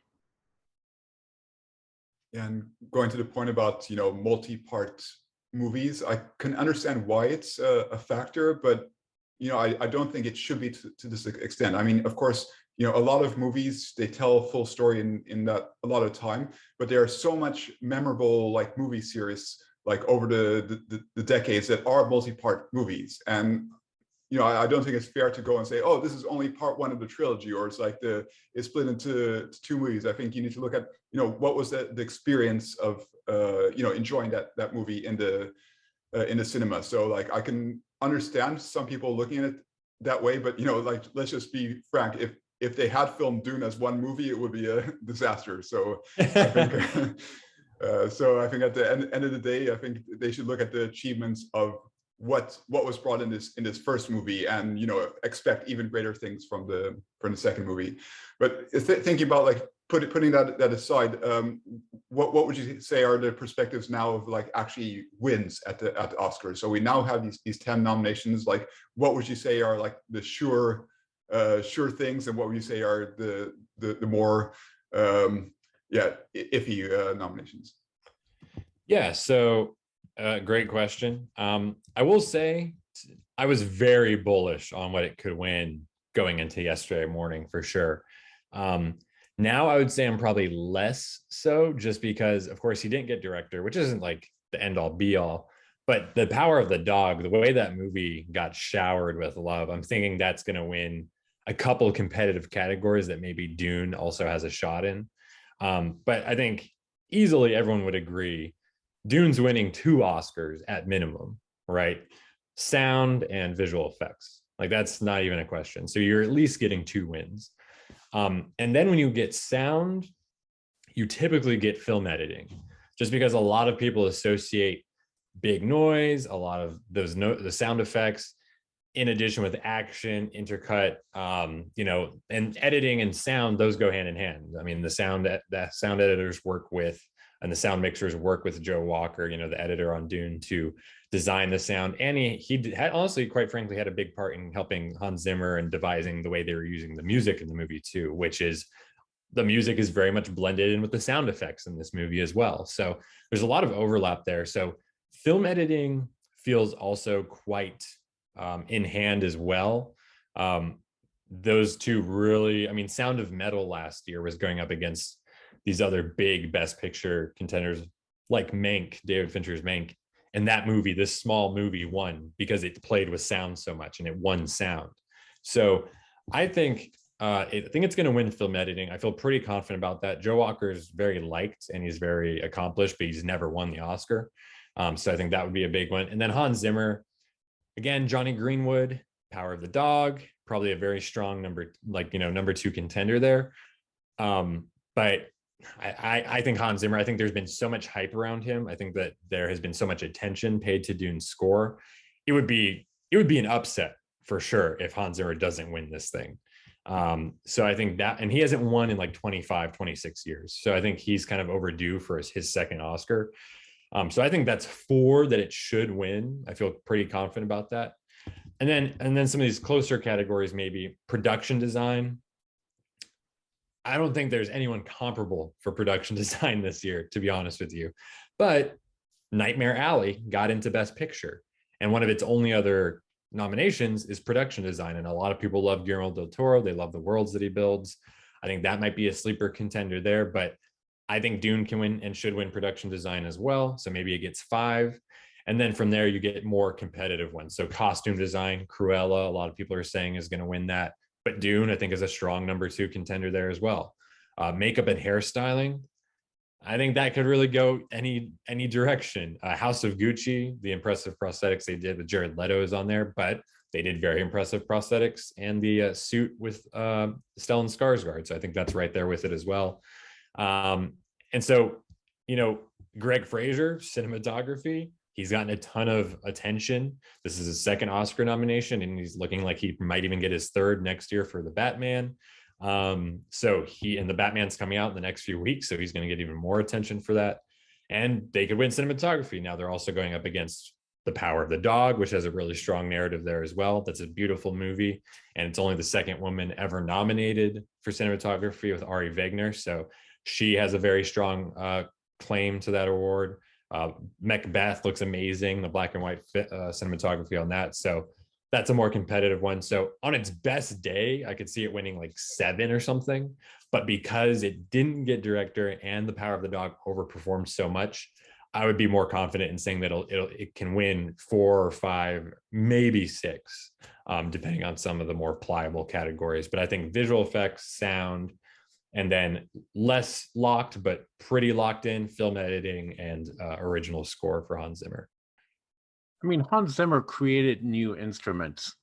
And going to the point about, you know, multi-part movies, I can understand why it's a factor, but, you know, I don't think it should be to this extent. I mean, of course, you know, a lot of movies, they tell a full story in that a lot of time, but there are so much memorable like movie series like over the decades that are multi-part movies. And, you know, I don't think it's fair to go and say, oh, this is only part one of the trilogy, or it's like it's split into two movies. I think you need to look at, you know, what was the experience of, you know, enjoying that movie in the cinema. So like, I can understand some people looking at it that way, but, you know, like, let's just be frank, if they had filmed Dune as one movie, it would be a disaster. So I think, so I think at the end of the day, I think they should look at the achievements of what was brought in this first movie, and, you know, expect even greater things from the second movie. But thinking about like putting that aside, what would you say are the perspectives now of like actually wins at the Oscars? So we now have these 10 nominations. Like, what would you say are like the sure things, and what would you say are the more iffy nominations? Yeah, so great question. I will say I was very bullish on what it could win going into yesterday morning for sure. Now I would say I'm probably less so, just because, of course, he didn't get director, which isn't like the end all be all, but The Power of the Dog, the way that movie got showered with love, I'm thinking that's going to win a couple competitive categories that maybe Dune also has a shot in. But I think easily everyone would agree Dune's winning 2 Oscars at minimum, right? Sound and visual effects. Like, that's not even a question. So you're at least getting 2 wins. And then when you get sound, you typically get film editing, just because a lot of people associate big noise, a lot of the sound effects, in addition with action, intercut, you know, and editing and sound, those go hand in hand. I mean, the sound editors work with, and the sound mixers work with Joe Walker, you know, the editor on Dune, to design the sound. And he had, honestly, quite frankly, had a big part in helping Hans Zimmer and devising the way they were using the music in the movie too, which is, the music is very much blended in with the sound effects in this movie as well. So there's a lot of overlap there. So film editing feels also quite in hand as well. Those two really, I mean, Sound of Metal last year was going up against these other big Best Picture contenders like Mank, David Fincher's Mank. And that movie, this small movie, won because it played with sound so much, and it won sound. So I think it's going to win film editing. I feel pretty confident about that. Joe Walker is very liked and he's very accomplished, but he's never won the Oscar. So I think that would be a big one. And then Hans Zimmer, again, Johnny Greenwood, Power of the Dog, probably a very strong number 2 contender there. But I think Hans Zimmer, I think there's been so much hype around him. I think that there has been so much attention paid to Dune's score. It would be an upset for sure if Hans Zimmer doesn't win this thing. So I think that, and he hasn't won in like 25, 26 years. So I think he's kind of overdue for his second Oscar. So I think that's 4 that it should win. I feel pretty confident about that. And then some of these closer categories, maybe production design. I don't think there's anyone comparable for production design this year, to be honest with you. But Nightmare Alley got into Best Picture, and one of its only other nominations is production design. And a lot of people love Guillermo del Toro. They love the worlds that he builds. I think that might be a sleeper contender there, but I think Dune can win and should win production design as well. So maybe it gets 5. And then from there, you get more competitive ones. So costume design, Cruella, a lot of people are saying is going to win that. But Dune, I think, is a strong number 2 contender there as well. Makeup and hairstyling, I think that could really go any direction. House of Gucci, the impressive prosthetics they did with Jared Leto is on there, but they did very impressive prosthetics, and the suit with Stellan Skarsgård. So I think that's right there with it as well. And so, Greg Fraser, cinematography, he's gotten a ton of attention. This is his 2nd Oscar nomination, and he's looking like he might even get his 3rd next year for The Batman. So the Batman's coming out in the next few weeks, so he's going to get even more attention for that. And they could win cinematography. Now they're also going up against The Power of the Dog, which has a really strong narrative there as well. That's a beautiful movie, and it's only the 2nd woman ever nominated for cinematography, with Ari Wegner. So she has a very strong claim to that award. Macbeth looks amazing, the black and white cinematography on that. So that's a more competitive one. So on its best day, I could see it winning like 7 or something. But because it didn't get director and The Power of the Dog overperformed so much, I would be more confident in saying that it can win 4 or 5, maybe 6, depending on some of the more pliable categories. But I think visual effects, sound, and then less locked, but pretty locked in, film editing and original score for Hans Zimmer. I mean, Hans Zimmer created new instruments.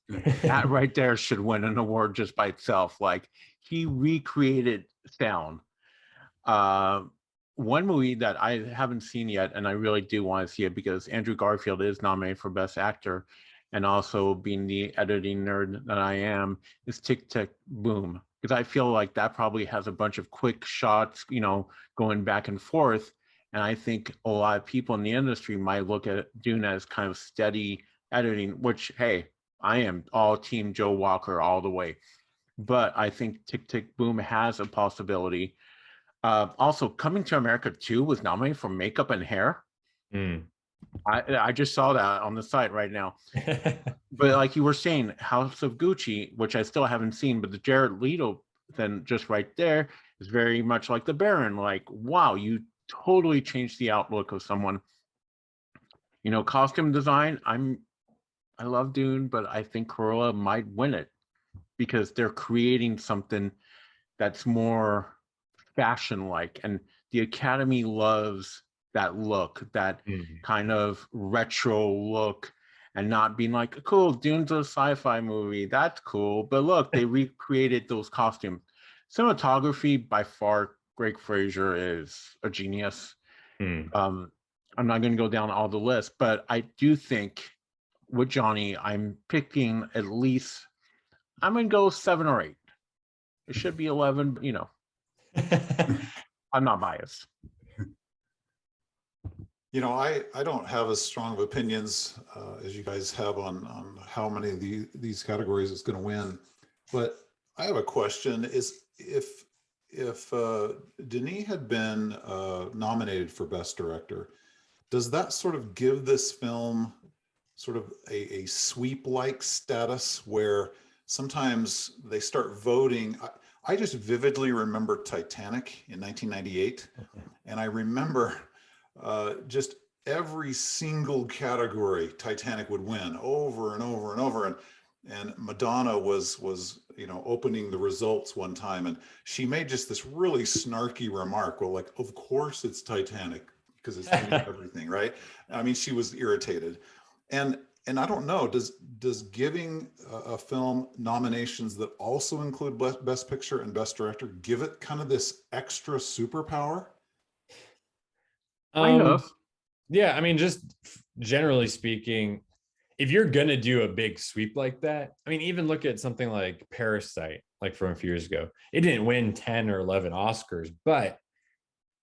That right there should win an award just by itself. Like, he recreated sound. One movie that I haven't seen yet, and I really do want to see it because Andrew Garfield is nominated for Best Actor, and also being the editing nerd that I am, is Tick, Tick, Boom. Because I feel like that probably has a bunch of quick shots, going back and forth. And I think a lot of people in the industry might look at Dune as kind of steady editing, which, hey, I am all team Joe Walker all the way. But I think Tick, Tick, Boom has a possibility. Also, Coming to America 2 was nominated for makeup and hair. I just saw that on the site right now. But like you were saying, House of Gucci, which I still haven't seen, but the Jared Leto then just right there is very much like the Baron. Like, wow, you totally changed the outlook of someone. Costume design, I love Dune, but I think Cruella might win it because they're creating something that's more fashion-like, and the Academy loves that look, that kind of retro look, and not being like, cool, Dune's a sci-fi movie, that's cool, but look, they recreated those costumes. Cinematography, by far, Greg Fraser is a genius. I'm not going to go down all the list, but I do think with Johnny, I'm picking at least, I'm going to go 7 or 8. It should be 11, but I'm not biased. I don't have as strong of opinions as you guys have on how many of these categories is going to win. But I have a question: is if Denis had been nominated for Best Director, does that sort of give this film sort of a sweep-like status where sometimes they start voting? I just vividly remember Titanic in 1998, and I remember just every single category Titanic would win over and over and over. And Madonna was opening the results one time, and she made just this really snarky remark. Well, like, of course it's Titanic because it's doing everything, right? I mean, she was irritated. And I don't know, does giving a film nominations that also include Best Picture and Best Director give it kind of this extra superpower? Kind of. Yeah, I mean, just generally speaking, if you're gonna do a big sweep like that, I mean, even look at something like Parasite, like from a few years ago. It didn't win 10 or 11 Oscars, but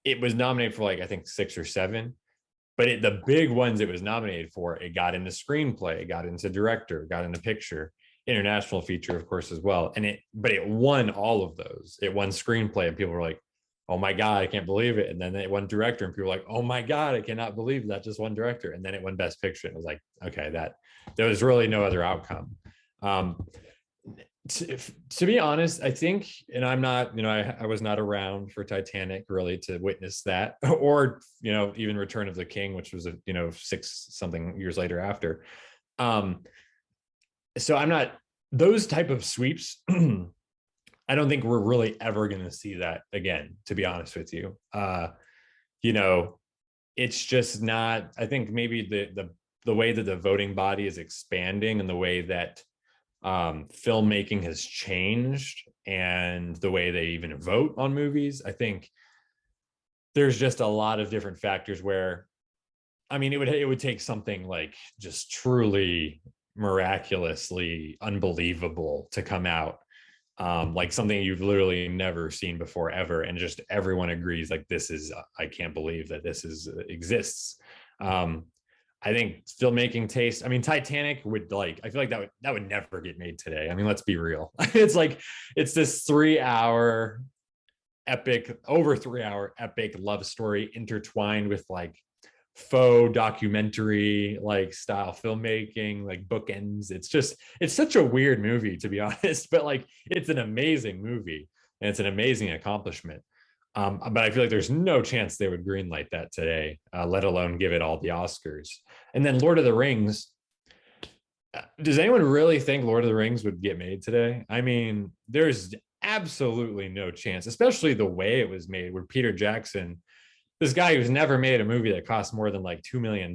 it was nominated for, like, I think 6 or 7. But the big ones it was nominated for, it got into screenplay, it got into director, got into picture. international feature, of course, as well. But it won all of those. It won screenplay, and people were like, oh my God, I can't believe it. And then it won director, and people were like, oh my God, I cannot believe that just won director. And then it won best picture. It was like, okay, there was really no other outcome. To be honest, I think, and I'm not, I was not around for Titanic really to witness that, or, even Return of the King, which was, 6 something years later after. So I'm not, those type of sweeps, I don't think we're really ever going to see that again, to be honest with you. It's just not, I think maybe the way that the voting body is expanding and the way that filmmaking has changed and the way they even vote on movies, I think there's just a lot of different factors where, I mean, it would take something like just truly miraculously unbelievable to come out, like something you've literally never seen before ever, and just everyone agrees like I can't believe that exists. I think filmmaking taste, I mean, Titanic would I feel like that would never get made today. I mean, let's be real. It's this 3-hour epic, over 3-hour epic love story intertwined with faux documentary style filmmaking, bookends. It's such a weird movie, to be honest, but it's an amazing movie and it's an amazing accomplishment. But I feel like there's no chance they would greenlight that today, let alone give it all the Oscars. And then Lord of the Rings. Does anyone really think Lord of the Rings would get made today? I mean, there's absolutely no chance, especially the way it was made, where Peter Jackson, this guy who's never made a movie that costs more than $2 million,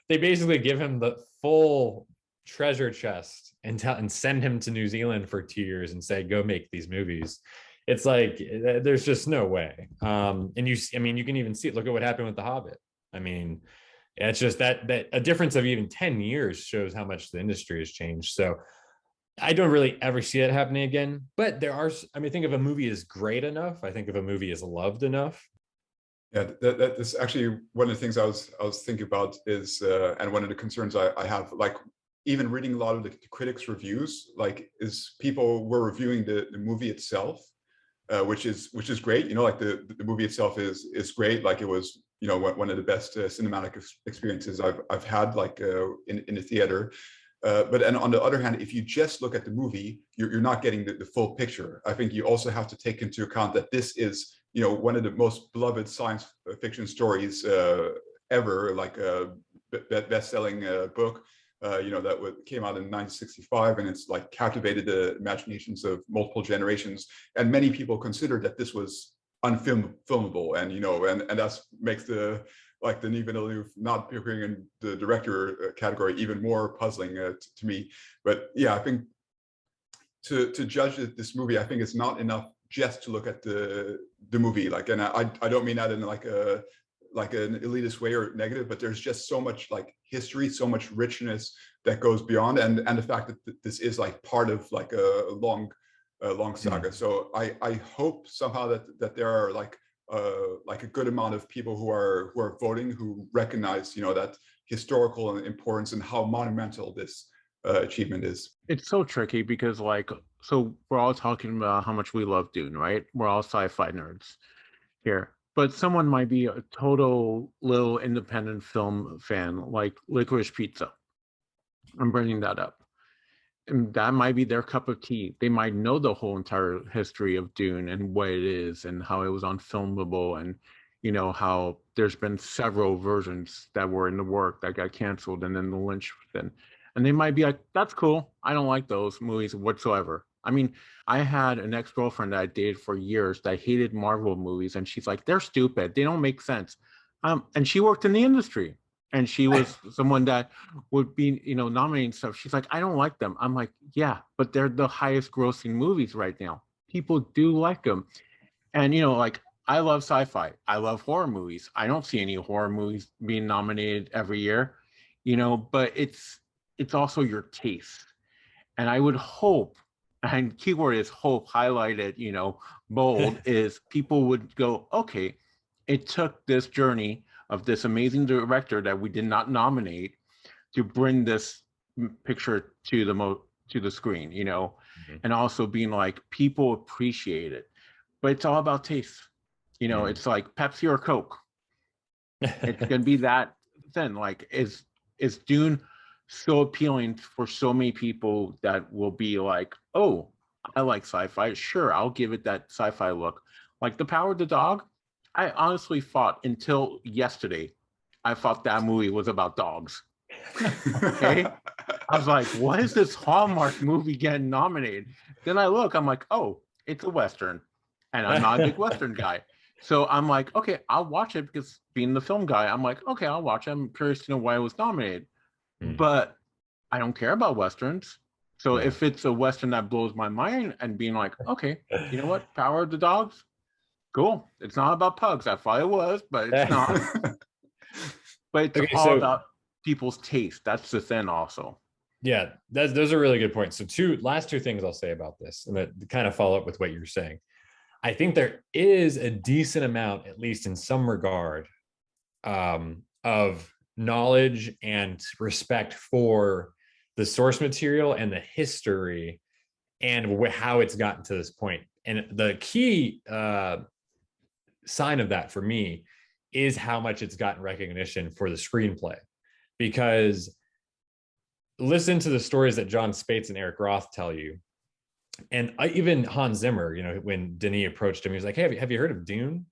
they basically give him the full treasure chest and send him to New Zealand for 2 years and say, go make these movies. It's there's just no way. And you can even see it. Look at what happened with The Hobbit. I mean, it's just that a difference of even 10 years shows how much the industry has changed. So I don't really ever see it happening again, but I think if a movie is great enough, I think if a movie is loved enough. Yeah, that's actually one of the things I was thinking about is, and one of the concerns I have, even reading a lot of the critics' reviews, is people were reviewing the movie itself, which is great. The movie itself is great. It was, one of the best cinematic experiences I've had, in the theater. But on the other hand, if you just look at the movie, you're not getting the full picture. I think you also have to take into account that this is, one of the most beloved science fiction stories ever, best-selling book, that came out in 1965, and it's captivated the imaginations of multiple generations. And many people considered that this was unfilmable, and that makes the Denis Villeneuve not appearing in the director category even more puzzling to me. But yeah, I think to judge this movie, I think it's not enough just to look at the movie. And I don't mean that in an elitist way or negative, but there's just so much history, so much richness that goes beyond, and the fact that this is part of a long saga. So I hope somehow that there are a good amount of people who are voting who recognize that historical importance and how monumental this achievement is. It's so tricky because so we're all talking about how much we love Dune, right? We're all sci-fi nerds here, but someone might be a total little independent film fan, like Licorice Pizza. I'm bringing that up. And that might be their cup of tea. They might know the whole entire history of Dune and what it is and how it was unfilmable, and how there's been several versions that were in the work that got canceled, and then the Lynch thing. And they might be like, that's cool. I don't like those movies whatsoever. I mean, I had an ex-girlfriend that I dated for years that hated Marvel movies, and she's like, they're stupid. They don't make sense. And she worked in the industry. And she was someone that would be, nominating stuff. She's like, I don't like them. I'm like, yeah, but they're the highest grossing movies right now. People do like them. And, I love sci-fi. I love horror movies. I don't see any horror movies being nominated every year, but it's also your taste. And I would hope, and keyword is hope highlighted, bold, is people would go, okay, it took this journey of this amazing director that we did not nominate to bring this picture to the screen, Mhm. and also being like, people appreciate it, but it's all about taste. It's like Pepsi or Coke. It's gonna be that thin. Like, is Dune so appealing for so many people that will be like, oh, I like sci-fi. Sure, I'll give it that sci-fi look. Like The Power of the Dog, I honestly thought until yesterday, I thought that movie was about dogs. Okay. I was like, what is this Hallmark movie getting nominated? Then I look, I'm like, oh, it's a Western. And I'm not a big Western guy. So I'm like, okay, I'll watch it, because being the film guy, I'm like, okay, I'll watch it. I'm curious to know why it was nominated. But I don't care about Westerns. So Yeah. if it's a Western that blows my mind and being like, okay, you know what? Power of the Dogs? Cool. It's not about pugs. I thought it was, but it's not. But it's Okay, all so- about people's taste. That's the thing also. Yeah, those are really good points. So last two things I'll say about this, and that kind of follow up with what you're saying. I think there is a decent amount, at least in some regard, of knowledge and respect for the source material and the history and how it's gotten to this point. And the key sign of that for me is how much it's gotten recognition for the screenplay. Because listen to the stories that John Spates and Eric Roth tell you. And even Hans Zimmer, when Denis approached him, he was like, hey, have you heard of Dune?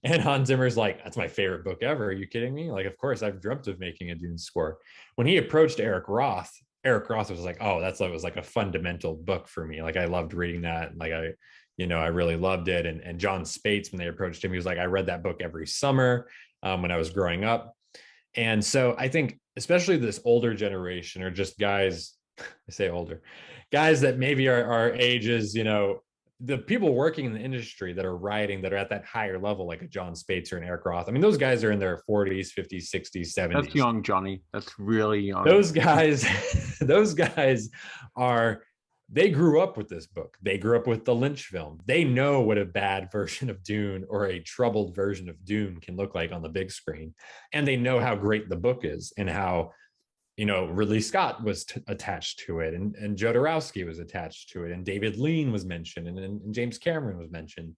And Hans Zimmer's like, that's my favorite book ever. Are you kidding me? Like, of course, I've dreamt of making a Dune score. When he approached Eric Roth was like, oh, it was like a fundamental book for me. Like, I loved reading that. Like, I really loved it. And John Spates, when they approached him, he was like, I read that book every summer when I was growing up. And so I think, especially this older generation, or just guys, I say older, guys that maybe are our ages, the people working in the industry that are writing, that are at that higher level, like a John Spates or an Eric Roth. I mean, those guys are in their 40s, 50s, 60s, 70s. That's young, Johnny. That's really young. Those guys they grew up with this book. They grew up with the Lynch film. They know what a bad version of Dune or a troubled version of Dune can look like on the big screen. And they know how great the book is, and how, Ridley Scott was attached to it, and Jodorowsky was attached to it, and David Lean was mentioned, and James Cameron was mentioned.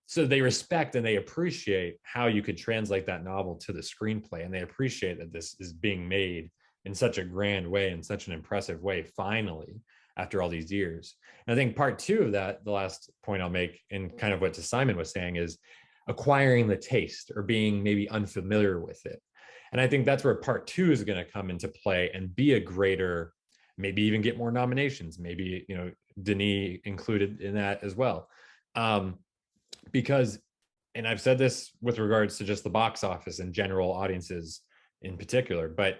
So they respect and they appreciate how you could translate that novel to the screenplay. And they appreciate that this is being made in such a grand way, in such an impressive way, finally, after all these years. And I think part two of that, the last point I'll make, and kind of what Simon was saying, is acquiring the taste, or being maybe unfamiliar with it. And I think that's where part two is going to come into play and be a greater, maybe even get more nominations, maybe, Denis included in that as well. Because, and I've said this with regards to just the box office and general audiences in particular, but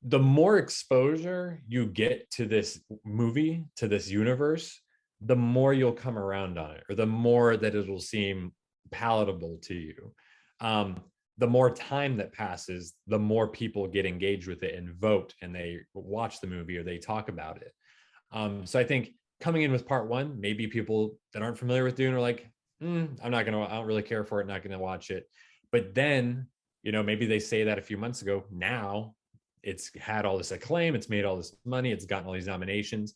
the more exposure you get to this movie, to this universe, the more you'll come around on it, or the more that it will seem palatable to you. The more time that passes, the more people get engaged with it and vote, and they watch the movie or they talk about it. So I think coming in with part one, maybe people that aren't familiar with Dune are like, I don't really care for it, not gonna watch it. But then, maybe they say that a few months ago. Now it's had all this acclaim, it's made all this money, it's gotten all these nominations.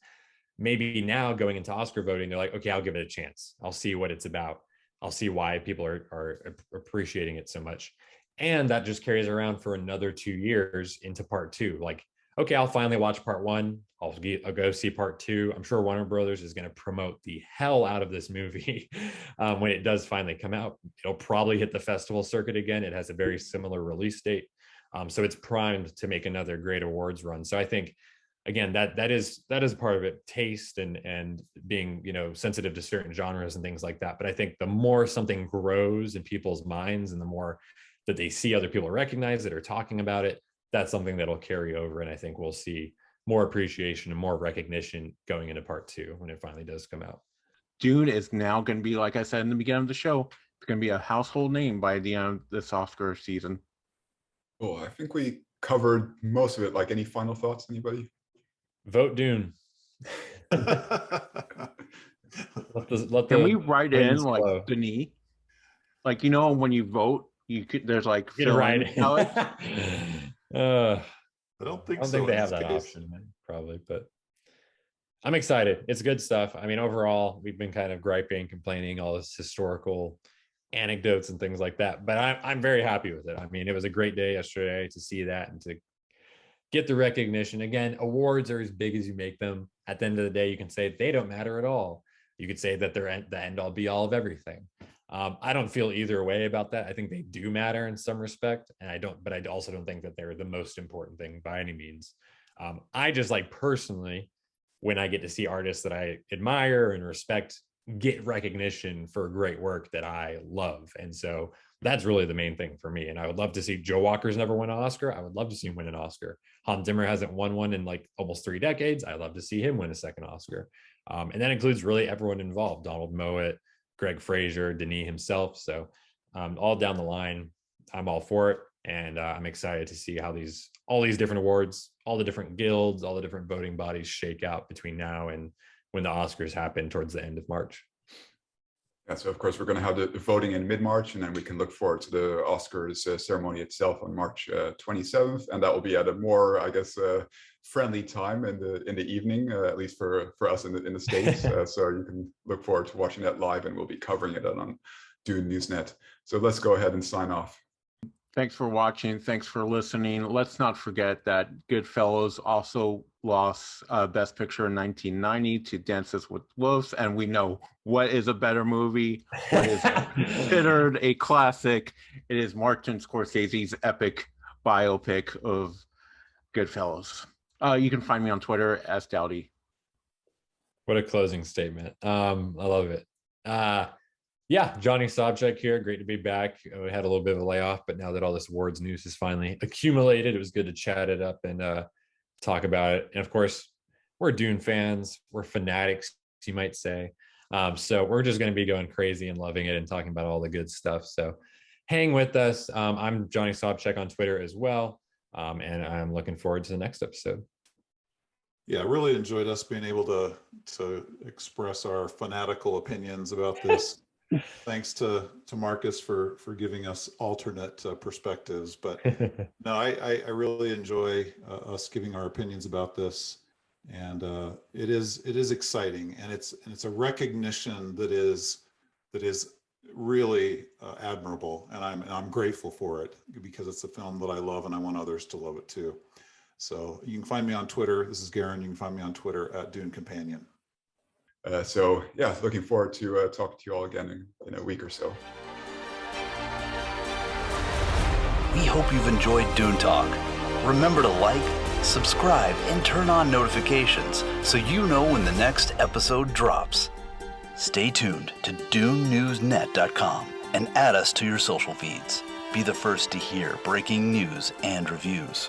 Maybe now going into Oscar voting, they're like, okay, I'll give it a chance. I'll see what it's about. I'll see why people are appreciating it so much. And that just carries around for another 2 years into part two. Like, okay, I'll finally watch part one. I'll go see part two. I'm sure Warner Brothers is going to promote the hell out of this movie when it does finally come out. It'll probably hit the festival circuit again. It has a very similar release date. So it's primed to make another great awards run. So I think, again, that is part of it, taste and being, sensitive to certain genres and things like that. But I think the more something grows in people's minds, and the more that they see other people recognize it or talking about it, that's something that'll carry over. And I think we'll see more appreciation and more recognition going into part two when it finally does come out. Dune is now going to be, like I said in the beginning of the show, it's going to be a household name by the end of this Oscar season. Cool. I think we covered most of it. Like, any final thoughts, anybody? Vote Dune. Can we write in like flow. Denis? Like, when you vote, there's like Get it right. I don't think I don't so. think they in have this that case. option, probably, but I'm excited. It's good stuff. I mean, overall, we've been kind of griping, complaining, all this historical anecdotes and things like that, but I'm very happy with it. I mean, it was a great day yesterday to see that and to get the recognition. Again, awards are as big as you make them. At the end of the day, you can say they don't matter at all. You could say that they're the end all be all of everything. I don't feel either way about that. I think they do matter in some respect, but I also don't think that they're the most important thing by any means. I just like personally, when I get to see artists that I admire and respect get recognition for great work that I love. And so that's really the main thing for me. And I would love to see Joe Walker's never win an Oscar. I would love to see him win an Oscar. Hans Zimmer hasn't won one in like almost 3 decades. I'd love to see him win a second Oscar. And that includes really everyone involved: Donald Mowat, Greg Fraser, Denis himself. So all down the line, I'm all for it. And I'm excited to see how all these different awards, all the different guilds, all the different voting bodies shake out between now and when the Oscars happen towards the end of March. Yeah, so of course we're going to have the voting in mid-March, and then we can look forward to the Oscars ceremony itself on March 27th, and that will be at a more, I guess, friendly time in the evening, at least for us in the States. So you can look forward to watching that live, and we'll be covering it on Dune Newsnet. So let's go ahead and sign off. Thanks for watching. Thanks for listening. Let's not forget that Goodfellas also lost Best Picture in 1990 to Dances with Wolves. And we know what is a better movie, what is considered a classic. It is Martin Scorsese's epic biopic of Goodfellas. You can find me on Twitter as Dowdy. What a closing statement. I love it. Yeah, Johnny Sobchak here. Great to be back. We had a little bit of a layoff, but now that all this awards news is finally accumulated, it was good to chat it up and talk about it. And of course, we're Dune fans. We're fanatics, you might say. So we're just going to be going crazy and loving it and talking about all the good stuff. So hang with us. I'm Johnny Sobchak on Twitter as well. And I'm looking forward to the next episode. Yeah, I really enjoyed us being able to express our fanatical opinions about this. Thanks to Marcus for giving us alternate perspectives. But no, I really enjoy us giving our opinions about this, and it is exciting, and it's a recognition that is really admirable, and I'm grateful for it, because it's a film that I love and I want others to love it too. So you can find me on Twitter. This is Garin. You can find me on Twitter at Dune Companion. So yeah, looking forward to talking to you all again in a week or so. We hope you've enjoyed Dune Talk. Remember to like, subscribe, and turn on notifications so you know when the next episode drops. Stay tuned to DuneNewsNet.com and add us to your social feeds. Be the first to hear breaking news and reviews.